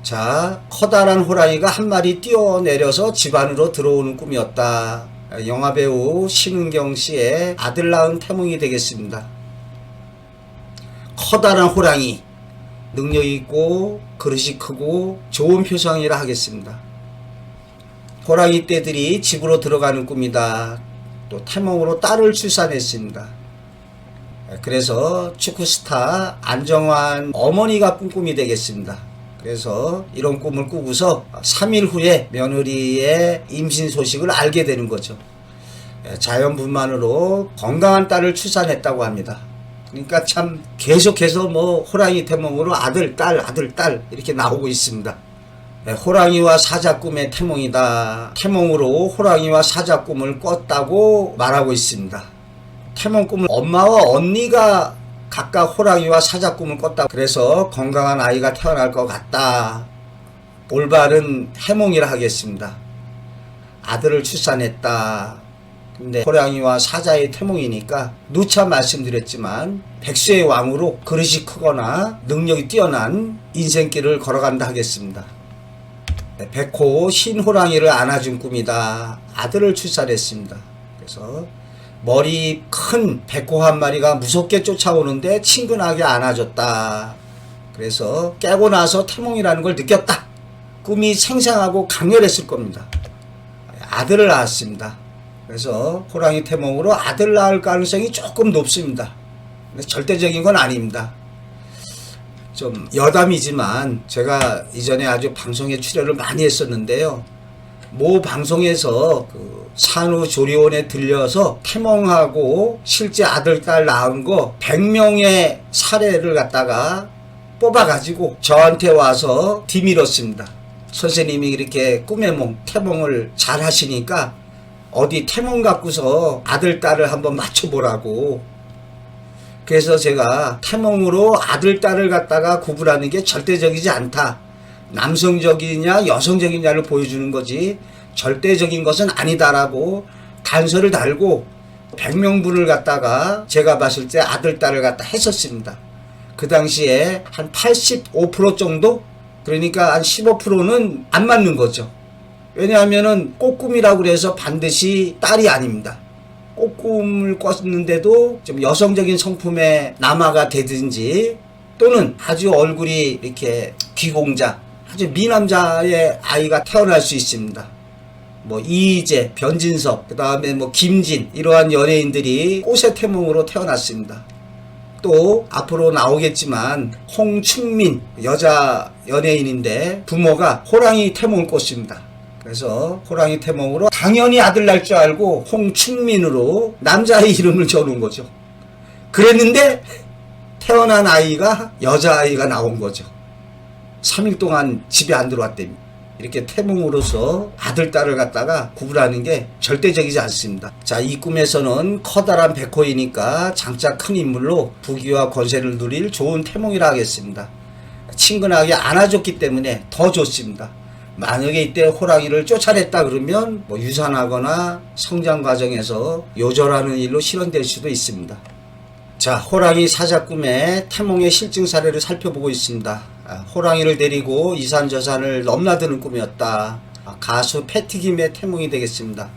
자, 커다란 호랑이가 한 마리 뛰어내려서 집 안으로 들어오는 꿈이었다. 영화배우 신은경 씨의 아들 낳은 태몽이 되겠습니다. 커다란 호랑이, 능력 있고 그릇이 크고 좋은 표상이라 하겠습니다. 호랑이 떼들이 집으로 들어가는 꿈이다. 또 태몽으로 딸을 출산했습니다. 그래서 축구스타 안정환 어머니가 꿈꿈이 되겠습니다. 그래서 이런 꿈을 꾸고서 3일 후에 며느리의 임신 소식을 알게 되는 거죠. 자연분만으로 건강한 딸을 출산했다고 합니다. 그러니까 참 계속해서 뭐 호랑이 태몽으로 아들, 딸 이렇게 나오고 있습니다. 호랑이와 사자 꿈의 태몽이다. 태몽으로 호랑이와 사자 꿈을 꿨다고 말하고 있습니다. 태몽 꿈을 엄마와 언니가 각각 호랑이와 사자 꿈을 꿨다. 그래서 건강한 아이가 태어날 것 같다. 올바른 해몽이라 하겠습니다. 아들을 출산했다. 근데 호랑이와 사자의 태몽이니까 누차 말씀드렸지만 백수의 왕으로 그릇이 크거나 능력이 뛰어난 인생길을 걸어간다 하겠습니다. 백호 신호랑이를 안아준 꿈이다. 아들을 출산했습니다. 그래서 머리 큰 백호 한 마리가 무섭게 쫓아오는데 친근하게 안아줬다. 그래서 깨고 나서 태몽이라는 걸 느꼈다. 꿈이 생생하고 강렬했을 겁니다. 아들을 낳았습니다. 그래서 호랑이 태몽으로 아들 낳을 가능성이 조금 높습니다. 절대적인 건 아닙니다. 좀 여담이지만 제가 이전에 아주 방송에 출연을 많이 했었는데요. 모 방송에서 그 산후조리원에 들려서 태몽하고 실제 아들, 딸 낳은 거 100명의 사례를 갖다가 뽑아가지고 저한테 와서 뒤밀었습니다. 선생님이 이렇게 꿈의 태몽을 잘 하시니까 어디 태몽 갖고서 아들, 딸을 한번 맞춰보라고. 그래서 제가 태몽으로 아들, 딸을 갖다가 구분하는 게 절대적이지 않다. 남성적이냐 여성적이냐를 보여주는 거지 절대적인 것은 아니다라고 단서를 달고 100명분을 갖다가 제가 봤을 때 아들, 딸을 갖다 했었습니다. 그 당시에 한 85% 정도? 그러니까 한 15%는 안 맞는 거죠. 왜냐하면은 꽃꿈이라고 그래서 반드시 딸이 아닙니다. 꽃꿈을 꿨는데도 좀 여성적인 성품의 남아가 되든지 또는 아주 얼굴이 이렇게 귀공자, 아주 미남자의 아이가 태어날 수 있습니다. 뭐 이희재, 변진섭, 그 다음에 뭐 김진 이러한 연예인들이 꽃의 태몽으로 태어났습니다. 또 앞으로 나오겠지만 홍충민 여자 연예인인데 부모가 호랑이 태몽을 꿨습니다. 그래서 호랑이 태몽으로 당연히 아들 날 줄 알고 홍충민으로 남자의 이름을 적은 거죠. 그랬는데 태어난 아이가 여자아이가 나온 거죠. 3일 동안 집에 안 들어왔답니다. 이렇게 태몽으로서 아들, 딸을 갖다가 구분하는 게 절대적이지 않습니다. 자, 이 꿈에서는 커다란 백호이니까 장차 큰 인물로 부귀와 권세를 누릴 좋은 태몽이라 하겠습니다. 친근하게 안아줬기 때문에 더 좋습니다. 만약에 이때 호랑이를 쫓아냈다 그러면 뭐 유산하거나 성장 과정에서 요절하는 일로 실현될 수도 있습니다. 자, 호랑이 사자 꿈의 태몽의 실증 사례를 살펴보고 있습니다. 호랑이를 데리고 이산저산을 넘나드는 꿈이었다. 가수 패티김의 태몽이 되겠습니다.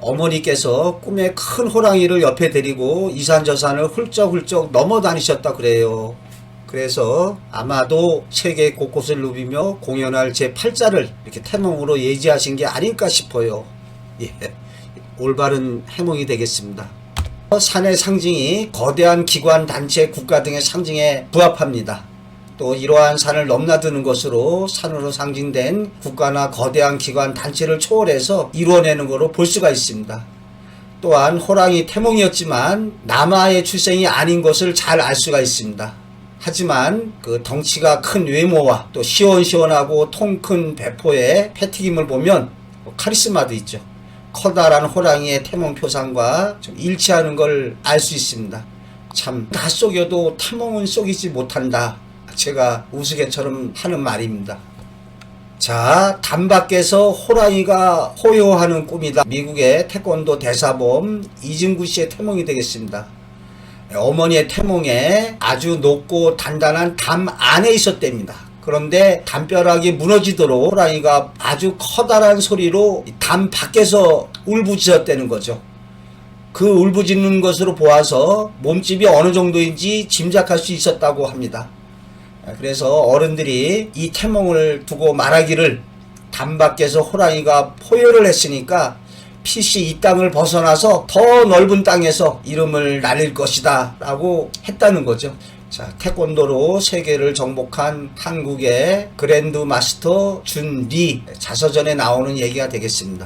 어머니께서 꿈에 큰 호랑이를 옆에 데리고 이산저산을 훌쩍훌쩍 넘어다니셨다 그래요. 그래서 아마도 세계 곳곳을 누비며 공연할 제8자를 이렇게 태몽으로 예지하신 게 아닐까 싶어요. 예, 올바른 해몽이 되겠습니다. 산의 상징이 거대한 기관, 단체, 국가 등의 상징에 부합합니다. 또 이러한 산을 넘나드는 것으로 산으로 상징된 국가나 거대한 기관, 단체를 초월해서 이루어내는 것으로 볼 수가 있습니다. 또한 호랑이 태몽이었지만 남아의 출생이 아닌 것을 잘 알 수가 있습니다. 하지만 그 덩치가 큰 외모와 또 시원시원하고 통 큰 배포의 패티김을 보면 카리스마도 있죠. 커다란 호랑이의 태몽 표상과 좀 일치하는 걸 알 수 있습니다. 참, 다 속여도 태몽은 속이지 못한다. 제가 우스갯처럼 하는 말입니다. 자, 담 밖에서 호랑이가 호요하는 꿈이다. 미국의 태권도 대사범 이진구 씨의 태몽이 되겠습니다. 어머니의 태몽에 아주 높고 단단한 담 안에 있었답니다. 그런데 담벼락이 무너지도록 호랑이가 아주 커다란 소리로 담 밖에서 울부짖었다는 거죠. 그 울부짖는 것으로 보아서 몸집이 어느 정도인지 짐작할 수 있었다고 합니다. 그래서 어른들이 이 태몽을 두고 말하기를 담 밖에서 호랑이가 포효를 했으니까 필시 이 땅을 벗어나서 더 넓은 땅에서 이름을 날릴 것이다 라고 했다는 거죠. 자, 태권도로 세계를 정복한 한국의 그랜드 마스터 준리 자서전에 나오는 얘기가 되겠습니다.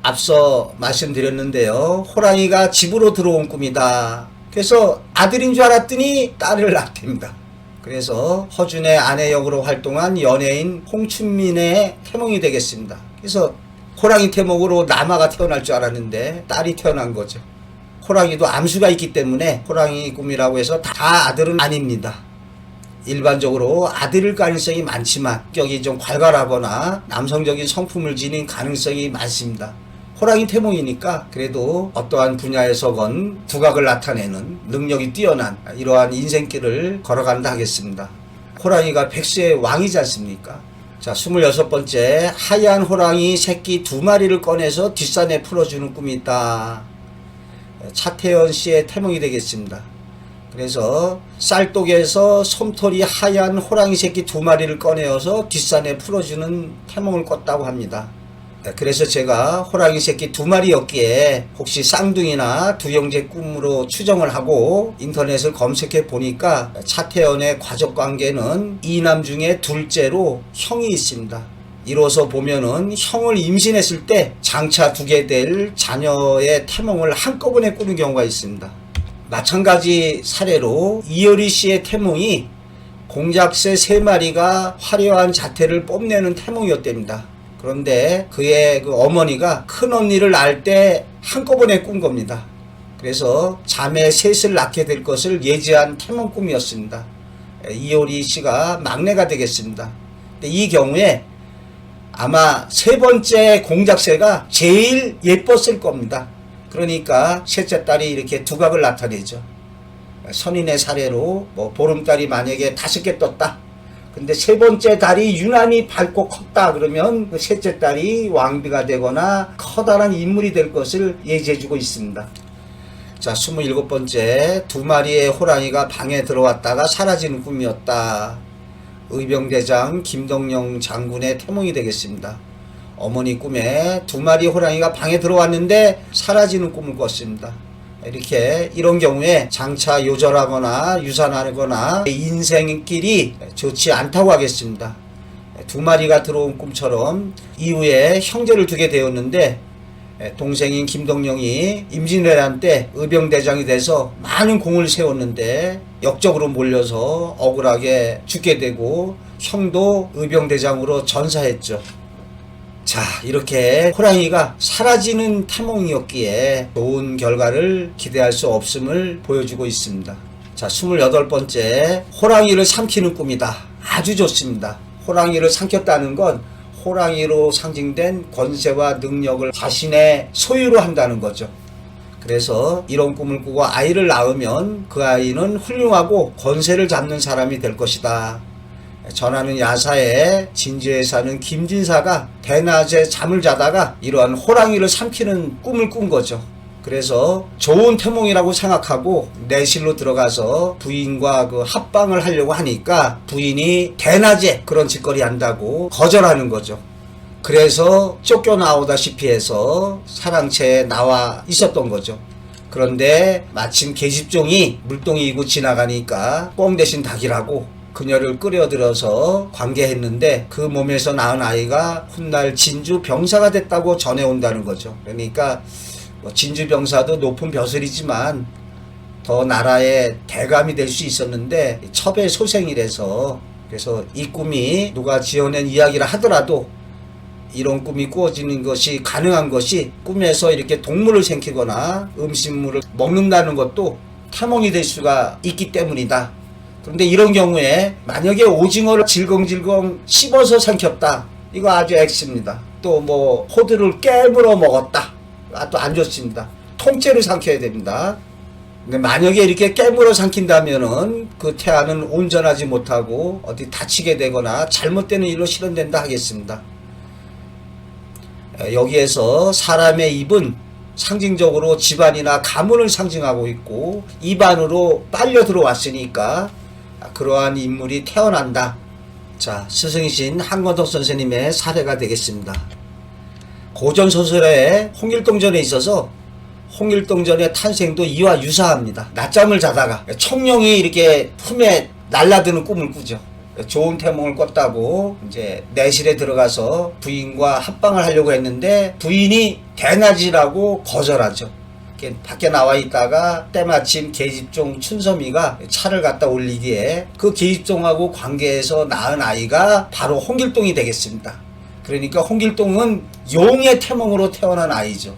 앞서 말씀드렸는데요. 호랑이가 집으로 들어온 꿈이다. 그래서 아들인 줄 알았더니 딸을 낳습니다. 그래서 허준의 아내 역으로 활동한 연예인 홍춘민의 태몽이 되겠습니다. 그래서 호랑이 태몽으로 남아가 태어날 줄 알았는데 딸이 태어난 거죠. 호랑이도 암수가 있기 때문에 호랑이 꿈이라고 해서 다 아들은 아닙니다. 일반적으로 아들일 가능성이 많지만 성격이 좀 괄괄하거나 남성적인 성품을 지닌 가능성이 많습니다. 호랑이 태몽이니까 그래도 어떠한 분야에서건 두각을 나타내는 능력이 뛰어난 이러한 인생길을 걸어간다 하겠습니다. 호랑이가 백수의 왕이지 않습니까? 자, 26번째, 하얀 호랑이 새끼 2마리를 꺼내서 뒷산에 풀어주는 꿈이 있다. 차태현 씨의 태몽이 되겠습니다. 그래서 쌀독에서 솜털이 하얀 호랑이 새끼 2마리를 꺼내어서 뒷산에 풀어주는 태몽을 꿨다고 합니다. 그래서 제가 호랑이 새끼 2마리였기에 혹시 쌍둥이나 두형제 꿈으로 추정을 하고 인터넷을 검색해 보니까 차태현의 가족관계는 2남 중에 둘째로 형이 있습니다. 이로써 보면은 형을 임신했을 때 장차 두게 될 자녀의 태몽을 한꺼번에 꾸는 경우가 있습니다. 마찬가지 사례로 이효리 씨의 태몽이 공작새 3마리가 화려한 자태를 뽐내는 태몽이었답니다. 그런데 그의 그 어머니가 큰 언니를 낳을 때 한꺼번에 꾼 겁니다. 그래서 자매 셋을 낳게 될 것을 예지한 태몽 꿈이었습니다. 이효리 씨가 막내가 되겠습니다. 근데 이 경우에 아마 3번째 공작새가 제일 예뻤을 겁니다. 그러니까 셋째 딸이 이렇게 두각을 나타내죠. 선인의 사례로 뭐 보름달이 만약에 5개 떴다. 근데 3번째 달이 유난히 밝고 컸다 그러면 그 셋째 딸이 왕비가 되거나 커다란 인물이 될 것을 예지해주고 있습니다. 자, 27번째, 2마리의 호랑이가 방에 들어왔다가 사라지는 꿈이었다. 의병대장 김덕령 장군의 태몽이 되겠습니다. 어머니 꿈에 2마리 호랑이가 방에 들어왔는데 사라지는 꿈을 꿨습니다. 이렇게 이런 경우에 장차 요절하거나 유산하거나 인생길이 좋지 않다고 하겠습니다. 2마리가 들어온 꿈처럼 이후에 형제를 두게 되었는데 동생인 김덕령이 임진왜란 때 의병대장이 돼서 많은 공을 세웠는데 역적으로 몰려서 억울하게 죽게 되고 형도 의병대장으로 전사했죠. 자, 이렇게 호랑이가 사라지는 태몽이었기에 좋은 결과를 기대할 수 없음을 보여주고 있습니다. 자, 28번째, 호랑이를 삼키는 꿈이다. 아주 좋습니다. 호랑이를 삼켰다는 건 호랑이로 상징된 권세와 능력을 자신의 소유로 한다는 거죠. 그래서 이런 꿈을 꾸고 아이를 낳으면 그 아이는 훌륭하고 권세를 잡는 사람이 될 것이다. 전하는 야사에 진주에 사는 김진사가 대낮에 잠을 자다가 이러한 호랑이를 삼키는 꿈을 꾼 거죠. 그래서 좋은 태몽이라고 생각하고 내실로 들어가서 부인과 그 합방을 하려고 하니까 부인이 대낮에 그런 짓거리 한다고 거절하는 거죠. 그래서 쫓겨나오다시피 해서 사랑채에 나와 있었던 거죠. 그런데 마침 계집종이 물동이고 지나가니까 꽁 대신 닭이라고 그녀를 끌어들여서 관계했는데 그 몸에서 낳은 아이가 훗날 진주 병사가 됐다고 전해온다는 거죠. 그러니까 뭐 진주 병사도 높은 벼슬이지만 더 나라의 대감이 될 수 있었는데 첩의 소생이라서 그래서 이 꿈이 누가 지어낸 이야기라 하더라도 이런 꿈이 꾸어지는 것이 가능한 것이 꿈에서 이렇게 동물을 생기거나 음식물을 먹는다는 것도 태몽이 될 수가 있기 때문이다. 그런데 이런 경우에 만약에 오징어를 질겅질겅 씹어서 삼켰다. 이거 아주 X입니다. 또 뭐 호두를 깨물어 먹었다. 또 안 좋습니다. 통째로 삼켜야 됩니다. 근데 만약에 이렇게 깨물어 삼킨다면은 그 태아는 온전하지 못하고 어디 다치게 되거나 잘못되는 일로 실현된다 하겠습니다. 여기에서 사람의 입은 상징적으로 집안이나 가문을 상징하고 있고 입 안으로 빨려 들어왔으니까 그러한 인물이 태어난다. 자, 스승이신 한권덕 선생님의 사례가 되겠습니다. 고전 소설의 홍길동전에 있어서 홍길동전의 탄생도 이와 유사합니다. 낮잠을 자다가 청룡이 이렇게 품에 날라드는 꿈을 꾸죠. 좋은 태몽을 꿨다고 이제 내실에 들어가서 부인과 합방을 하려고 했는데 부인이 대낮이라고 거절하죠. 밖에 나와 있다가 때마침 계집종 춘섬이가 차를 갖다 올리기에 그 계집종하고 관계해서 낳은 아이가 바로 홍길동이 되겠습니다. 그러니까 홍길동은 용의 태몽으로 태어난 아이죠.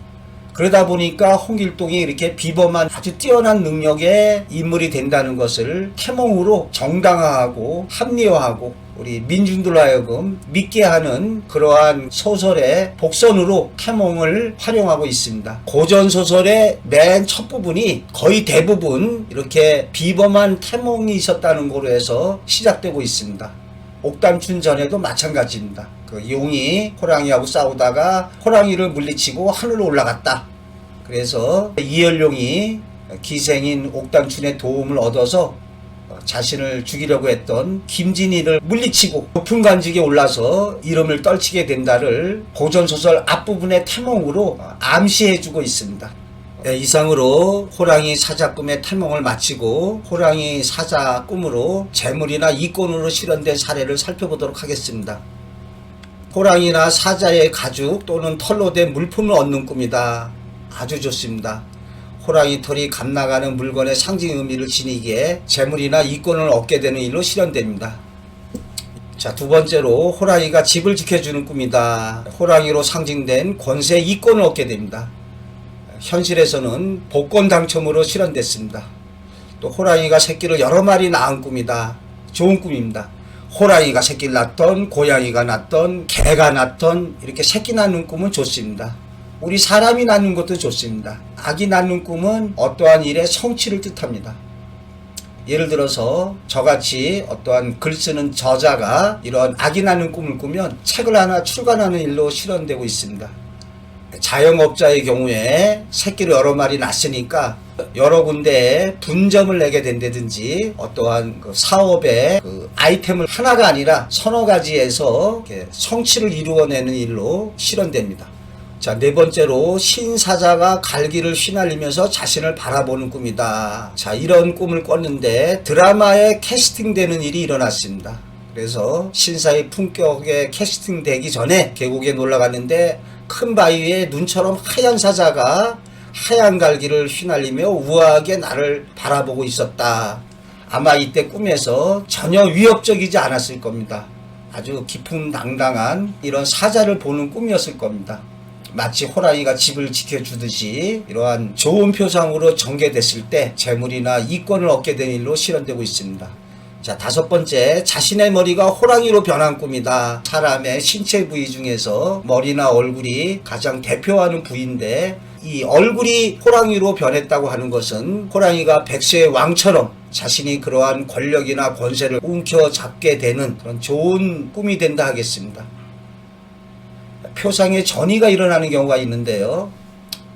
그러다 보니까 홍길동이 이렇게 비범한 아주 뛰어난 능력의 인물이 된다는 것을 태몽으로 정당화하고 합리화하고 우리 민중들로 하여금 믿게 하는 그러한 소설의 복선으로 태몽을 활용하고 있습니다. 고전 소설의 맨 첫 부분이 거의 대부분 이렇게 비범한 태몽이 있었다는 거로 해서 시작되고 있습니다. 옥담춘 전에도 마찬가지입니다. 그 용이 호랑이하고 싸우다가 호랑이를 물리치고 하늘로 올라갔다. 그래서 이열용이 기생인 옥담춘의 도움을 얻어서 자신을 죽이려고 했던 김진희를 물리치고 높은 관직에 올라서 이름을 떨치게 된다를 고전소설 앞부분의 태몽으로 암시해주고 있습니다. 이상으로 호랑이 사자 꿈의 태몽을 마치고 호랑이 사자 꿈으로 재물이나 이권으로 실현된 사례를 살펴보도록 하겠습니다. 호랑이나 사자의 가죽 또는 털로 된 물품을 얻는 꿈이다. 아주 좋습니다. 호랑이 털이 값나가는 물건의 상징 의미를 지니기에 재물이나 이권을 얻게 되는 일로 실현됩니다. 자, 두 번째로 호랑이가 집을 지켜주는 꿈이다. 호랑이로 상징된 권세 이권을 얻게 됩니다. 현실에서는 복권 당첨으로 실현됐습니다. 또 호랑이가 새끼를 여러 마리 낳은 꿈이다. 좋은 꿈입니다. 호랑이가 새끼를 낳던 고양이가 낳던 개가 낳던 이렇게 새끼 낳는 꿈은 좋습니다. 우리 사람이 낳는 것도 좋습니다. 아기 낳는 꿈은 어떠한 일의 성취를 뜻합니다. 예를 들어서 저같이 어떠한 글 쓰는 저자가 이런 아기 낳는 꿈을 꾸면 책을 하나 출간하는 일로 실현되고 있습니다. 자영업자의 경우에 새끼를 여러 마리 낳았으니까 여러 군데에 분점을 내게 된다든지 어떠한 그 사업의 그 아이템을 하나가 아니라 서너 가지에서 성취를 이루어내는 일로 실현됩니다. 자, 네 번째로 신사자가 갈기를 휘날리면서 자신을 바라보는 꿈이다. 자, 이런 꿈을 꿨는데 드라마에 캐스팅되는 일이 일어났습니다. 그래서 신사의 품격에 캐스팅되기 전에 계곡에 놀러갔는데 큰 바위 위에 눈처럼 하얀 사자가 하얀 갈기를 휘날리며 우아하게 나를 바라보고 있었다. 아마 이때 꿈에서 전혀 위협적이지 않았을 겁니다. 아주 기풍당당한 이런 사자를 보는 꿈이었을 겁니다. 마치 호랑이가 집을 지켜주듯이 이러한 좋은 표상으로 전개됐을 때 재물이나 이권을 얻게 된 일로 실현되고 있습니다. 자, 다섯 번째, 자신의 머리가 호랑이로 변한 꿈이다. 사람의 신체 부위 중에서 머리나 얼굴이 가장 대표하는 부위인데 이 얼굴이 호랑이로 변했다고 하는 것은 호랑이가 백세의 왕처럼 자신이 그러한 권력이나 권세를 움켜잡게 되는 그런 좋은 꿈이 된다 하겠습니다. 표상에 전이가 일어나는 경우가 있는데요.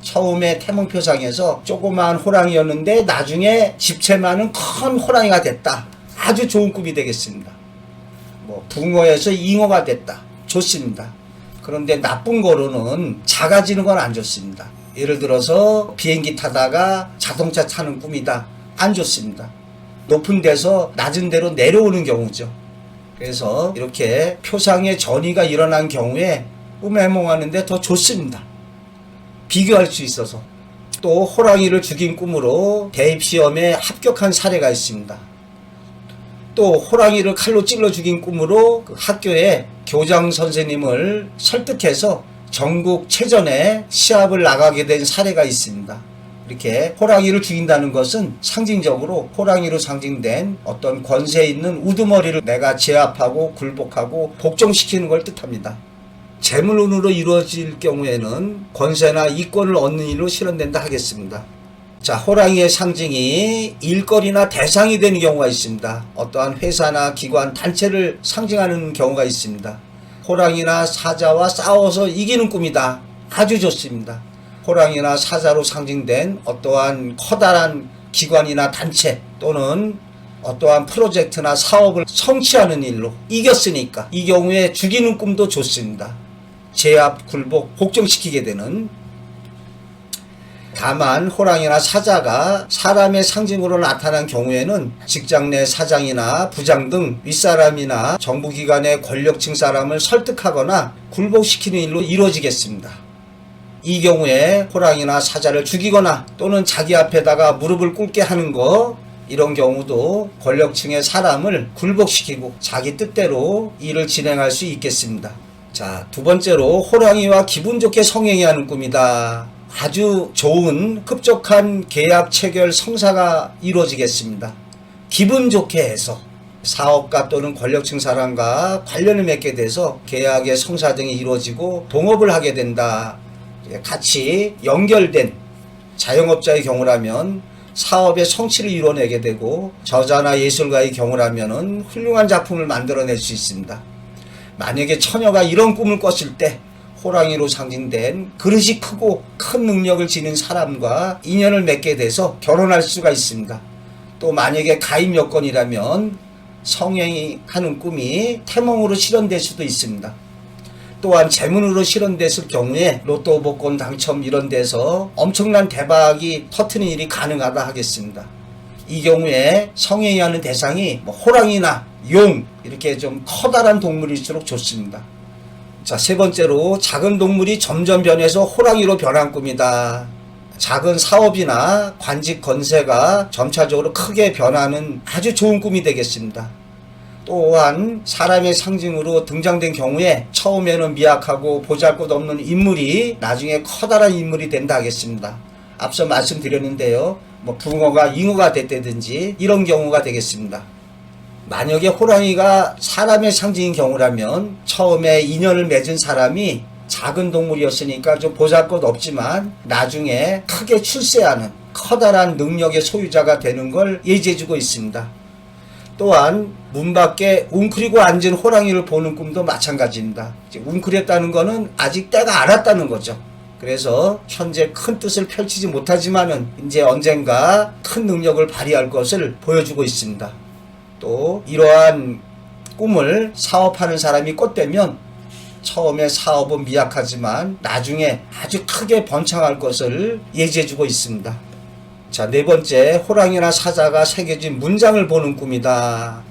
처음에 태몽표상에서 조그마한 호랑이였는데 나중에 집채만은 큰 호랑이가 됐다. 아주 좋은 꿈이 되겠습니다. 붕어에서 잉어가 됐다. 좋습니다. 그런데 나쁜 거로는 작아지는 건 안 좋습니다. 예를 들어서 비행기 타다가 자동차 타는 꿈이다. 안 좋습니다. 높은 데서 낮은 데로 내려오는 경우죠. 그래서 이렇게 표상에 전이가 일어난 경우에 꿈 해몽하는데 더 좋습니다. 비교할 수 있어서. 또 호랑이를 죽인 꿈으로 대입시험에 합격한 사례가 있습니다. 또 호랑이를 칼로 찔러 죽인 꿈으로 그 학교에 교장 선생님을 설득해서 전국체전에 시합을 나가게 된 사례가 있습니다. 이렇게 호랑이를 죽인다는 것은 상징적으로 호랑이로 상징된 어떤 권세 있는 우두머리를 내가 제압하고 굴복하고 복종시키는 걸 뜻합니다. 재물운으로 이루어질 경우에는 권세나 이권을 얻는 일로 실현된다 하겠습니다. 자, 호랑이의 상징이 일거리나 대상이 되는 경우가 있습니다. 어떠한 회사나 기관, 단체를 상징하는 경우가 있습니다. 호랑이나 사자와 싸워서 이기는 꿈이다. 아주 좋습니다. 호랑이나 사자로 상징된 어떠한 커다란 기관이나 단체 또는 어떠한 프로젝트나 사업을 성취하는 일로 이겼으니까 이 경우에 죽이는 꿈도 좋습니다. 제압, 굴복, 복종시키게 되는. 다만 호랑이나 사자가 사람의 상징으로 나타난 경우에는 직장 내 사장이나 부장 등 윗사람이나 정부기관의 권력층 사람을 설득하거나 굴복시키는 일로 이루어지겠습니다. 이 경우에 호랑이나 사자를 죽이거나 또는 자기 앞에다가 무릎을 꿇게 하는 거, 이런 경우도 권력층의 사람을 굴복시키고 자기 뜻대로 일을 진행할 수 있겠습니다. 자, 두 번째로 호랑이와 기분 좋게 성행위하는 꿈이다. 아주 좋은 흡족한 계약 체결 성사가 이루어지겠습니다. 기분 좋게 해서 사업가 또는 권력층 사람과 관련을 맺게 돼서 계약의 성사 등이 이루어지고 동업을 하게 된다. 같이 연결된 자영업자의 경우라면 사업의 성취를 이뤄내게 되고, 저자나 예술가의 경우라면 훌륭한 작품을 만들어낼 수 있습니다. 만약에 처녀가 이런 꿈을 꿨을 때 호랑이로 상징된 그릇이 크고 큰 능력을 지닌 사람과 인연을 맺게 돼서 결혼할 수가 있습니다. 또 만약에 가임 여건이라면 성행위하는 꿈이 태몽으로 실현될 수도 있습니다. 또한 재문으로 실현됐을 경우에 로또 복권 당첨 이런 데서 엄청난 대박이 터트리는 일이 가능하다 하겠습니다. 이 경우에 성행위하는 대상이 호랑이나 용, 이렇게 좀 커다란 동물일수록 좋습니다. 자, 세 번째로 작은 동물이 점점 변해서 호랑이로 변한 꿈이다. 작은 사업이나 관직 건세가 점차적으로 크게 변하는 아주 좋은 꿈이 되겠습니다. 또한 사람의 상징으로 등장된 경우에 처음에는 미약하고 보잘것없는 인물이 나중에 커다란 인물이 된다 하겠습니다. 앞서 말씀드렸는데요, 붕어가 잉어가 됐다든지 이런 경우가 되겠습니다. 만약에 호랑이가 사람의 상징인 경우라면 처음에 인연을 맺은 사람이 작은 동물이었으니까 좀 보잘것없지만 나중에 크게 출세하는 커다란 능력의 소유자가 되는 걸 예지해주고 있습니다. 또한 문 밖에 웅크리고 앉은 호랑이를 보는 꿈도 마찬가지입니다. 웅크렸다는 것은 아직 때가 안 왔다는 거죠. 그래서 현재 큰 뜻을 펼치지 못하지만은 이제 언젠가 큰 능력을 발휘할 것을 보여주고 있습니다. 또 이러한 꿈을 사업하는 사람이 꿨다면 처음에 사업은 미약하지만 나중에 아주 크게 번창할 것을 예지해주고 있습니다. 자, 네 번째, 호랑이나 사자가 새겨진 문장을 보는 꿈이다.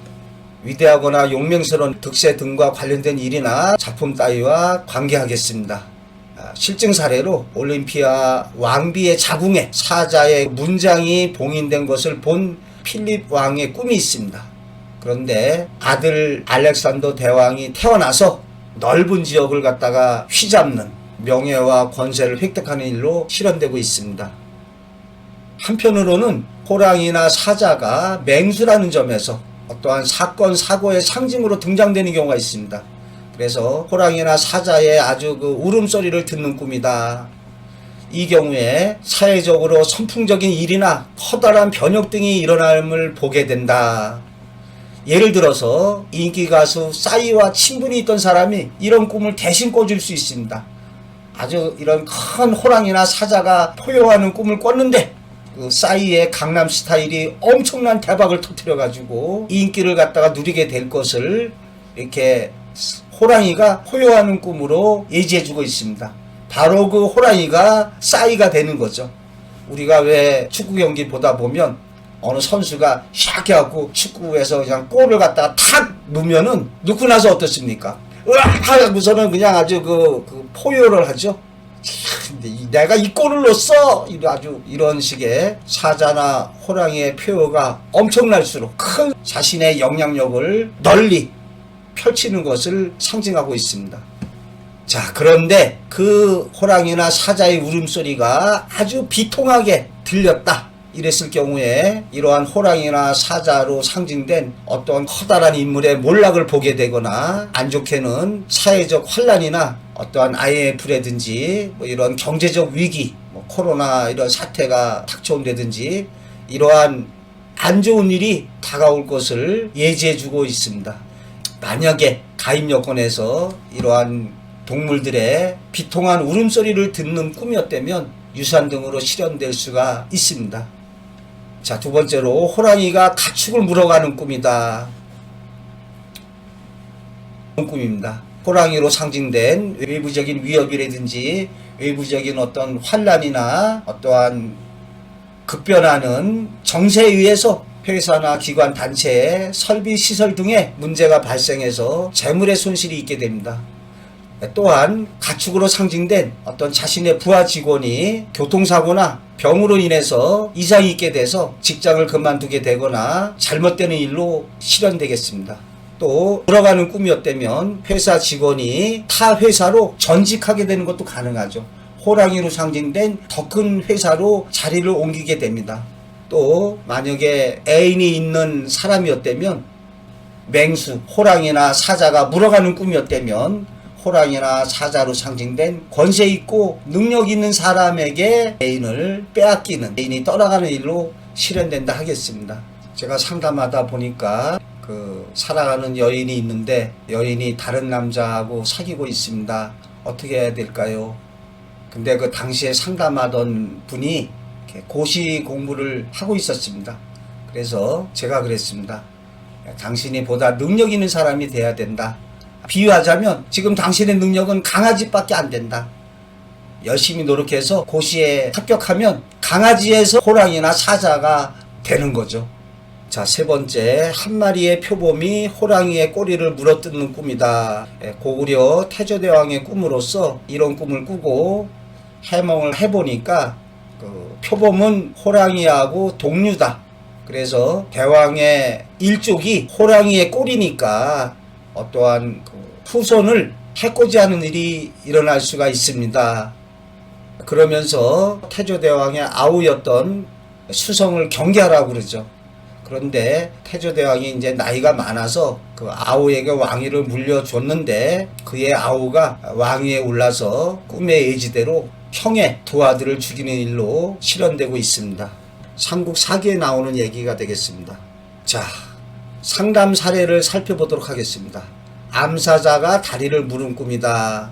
위대하거나 용맹스러운 득세 등과 관련된 일이나 작품 따위와 관계하겠습니다. 실증 사례로 올림피아 왕비의 자궁에 사자의 문장이 봉인된 것을 본 필립 왕의 꿈이 있습니다. 그런데 아들 알렉산더 대왕이 태어나서 넓은 지역을 갖다가 휘잡는 명예와 권세를 획득하는 일로 실현되고 있습니다. 한편으로는 호랑이나 사자가 맹수라는 점에서 어떠한 사건, 사고의 상징으로 등장되는 경우가 있습니다. 그래서 호랑이나 사자의 아주 그 울음소리를 듣는 꿈이다. 이 경우에 사회적으로 선풍적인 일이나 커다란 변혁 등이 일어남을 보게 된다. 예를 들어서 인기 가수 싸이와 친분이 있던 사람이 이런 꿈을 대신 꿔줄 수 있습니다. 아주 이런 큰 호랑이나 사자가 포효하는 꿈을 꿨는데 그 싸이의 강남 스타일이 엄청난 대박을 터뜨려 가지고 인기를 갖다가 누리게 될 것을 이렇게 호랑이가 포효하는 꿈으로 예지해주고 있습니다. 바로 그 호랑이가 싸이가 되는 거죠. 우리가 왜 축구 경기 보다 보면 어느 선수가 샥 해갖고 축구에서 그냥 골을 갖다가 탁 넣으면은 넣고 나서 어떻습니까? 으악 하고서는 그냥 아주 그 포효를 하죠. 내가 이 골을 넣었어! 아주 이런 식의 사자나 호랑이의 표효가 엄청날수록 큰 자신의 영향력을 널리 펼치는 것을 상징하고 있습니다. 자, 그런데 그 호랑이나 사자의 울음소리가 아주 비통하게 들렸다. 이랬을 경우에 이러한 호랑이나 사자로 상징된 어떤 커다란 인물의 몰락을 보게 되거나 안 좋게는 사회적 환란이나 어떠한 IMF라든지 이런 경제적 위기, 코로나 이런 사태가 닥쳐온다든지 이러한 안 좋은 일이 다가올 것을 예지해주고 있습니다. 만약에 가입 여건에서 이러한 동물들의 비통한 울음소리를 듣는 꿈이었다면 유산 등으로 실현될 수가 있습니다. 자, 두 번째로 호랑이가 가축을 물어가는 꿈이다. 꿈입니다. 호랑이로 상징된 외부적인 위협이라든지 외부적인 어떤 환란이나 어떠한 급변하는 정세에 의해서 회사나 기관 단체의 설비 시설 등에 문제가 발생해서 재물의 손실이 있게 됩니다. 또한 가축으로 상징된 어떤 자신의 부하 직원이 교통사고나 병으로 인해서 이상이 있게 돼서 직장을 그만두게 되거나 잘못되는 일로 실현되겠습니다. 또 돌아가는 꿈이었다면 회사 직원이 타 회사로 전직하게 되는 것도 가능하죠. 호랑이로 상징된 더 큰 회사로 자리를 옮기게 됩니다. 또 만약에 애인이 있는 사람이었다면 맹수, 호랑이나 사자가 물어가는 꿈이었다면 호랑이나 사자로 상징된 권세 있고 능력 있는 사람에게 애인을 빼앗기는, 애인이 떠나가는 일로 실현된다 하겠습니다. 제가 상담하다 보니까 살아가는 여인이 있는데 여인이 다른 남자하고 사귀고 있습니다. 어떻게 해야 될까요? 근데 그 당시에 상담하던 분이 고시 공부를 하고 있었습니다. 그래서 제가 그랬습니다. 당신이 보다 능력 있는 사람이 돼야 된다. 비유하자면 지금 당신의 능력은 강아지밖에 안 된다. 열심히 노력해서 고시에 합격하면 강아지에서 호랑이나 사자가 되는 거죠. 자, 세 번째, 한 마리의 표범이 호랑이의 꼬리를 물어뜯는 꿈이다. 고구려 태조대왕의 꿈으로서 이런 꿈을 꾸고 해몽을 해보니까 표범은 호랑이하고 동류다. 그래서 대왕의 일족이 호랑이의 꼬리니까 어떠한 후손을 해코지하는 일이 일어날 수가 있습니다. 그러면서 태조대왕의 아우였던 수성을 경계하라고 그러죠. 그런데 태조대왕이 이제 나이가 많아서 그 아우에게 왕위를 물려줬는데 그의 아우가 왕위에 올라서 꿈의 예지대로 형의 두 아들을 죽이는 일로 실현되고 있습니다. 삼국 사기에 나오는 얘기가 되겠습니다. 자, 상담 사례를 살펴보도록 하겠습니다. 암사자가 다리를 물은 꿈이다.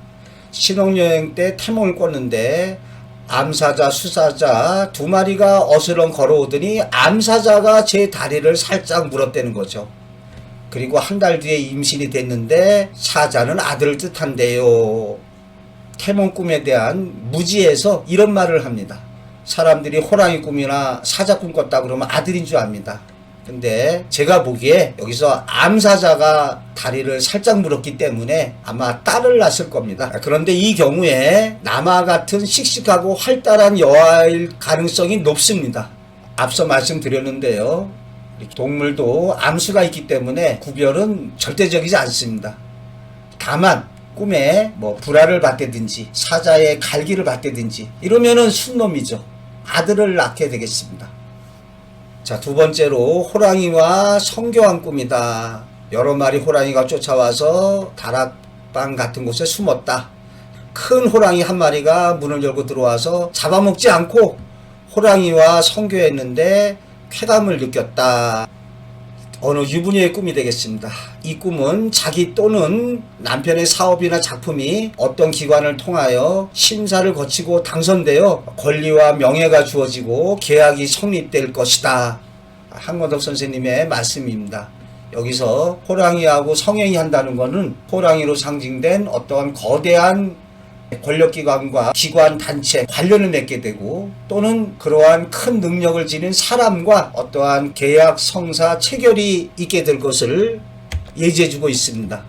신혼여행 때 태몽을 꿨는데 암사자, 수사자 두 마리가 어슬렁 걸어오더니 암사자가 제 다리를 살짝 물었다는 거죠. 그리고 한 달 뒤에 임신이 됐는데 사자는 아들을 뜻한대요. 태몽 꿈에 대한 무지에서 이런 말을 합니다. 사람들이 호랑이 꿈이나 사자 꿈 꿨다 그러면 아들인 줄 압니다. 근데 제가 보기에 여기서 암사자가 다리를 살짝 물었기 때문에 아마 딸을 낳았을 겁니다. 그런데 이 경우에 남아 같은 씩씩하고 활달한 여아일 가능성이 높습니다. 앞서 말씀드렸는데요. 동물도 암수가 있기 때문에 구별은 절대적이지 않습니다. 다만 꿈에 불화를 받다든지 사자의 갈기를 받다든지 이러면은 순놈이죠. 아들을 낳게 되겠습니다. 자, 두 번째로 호랑이와 성교한 꿈이다. 여러 마리 호랑이가 쫓아와서 다락방 같은 곳에 숨었다. 큰 호랑이 한 마리가 문을 열고 들어와서 잡아먹지 않고 호랑이와 성교했는데 쾌감을 느꼈다. 어느 유부녀의 꿈이 되겠습니다. 이 꿈은 자기 또는 남편의 사업이나 작품이 어떤 기관을 통하여 심사를 거치고 당선되어 권리와 명예가 주어지고 계약이 성립될 것이다. 한권덕 선생님의 말씀입니다. 여기서 호랑이하고 성행이 한다는 것은 호랑이로 상징된 어떠한 거대한 권력기관과 기관, 단체, 관련을 맺게 되고 또는 그러한 큰 능력을 지닌 사람과 어떠한 계약, 성사, 체결이 있게 될 것을 예지해주고 있습니다.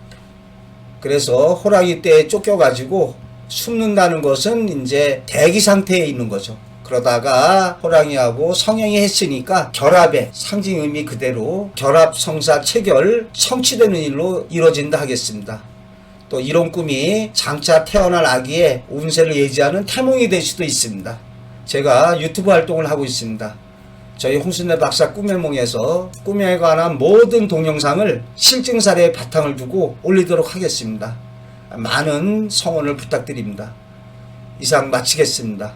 그래서 호랑이 떼에 쫓겨가지고 숨는다는 것은 이제 대기 상태에 있는 거죠. 그러다가 호랑이하고 성행이 했으니까 결합의 상징 의미 그대로 결합, 성사, 체결, 성취되는 일로 이루어진다 하겠습니다. 또 이런 꿈이 장차 태어날 아기의 운세를 예지하는 태몽이 될 수도 있습니다. 제가 유튜브 활동을 하고 있습니다. 저희 홍순례 박사 꿈해몽에서 꿈에 관한 모든 동영상을 실증 사례에 바탕을 두고 올리도록 하겠습니다. 많은 성원을 부탁드립니다. 이상 마치겠습니다.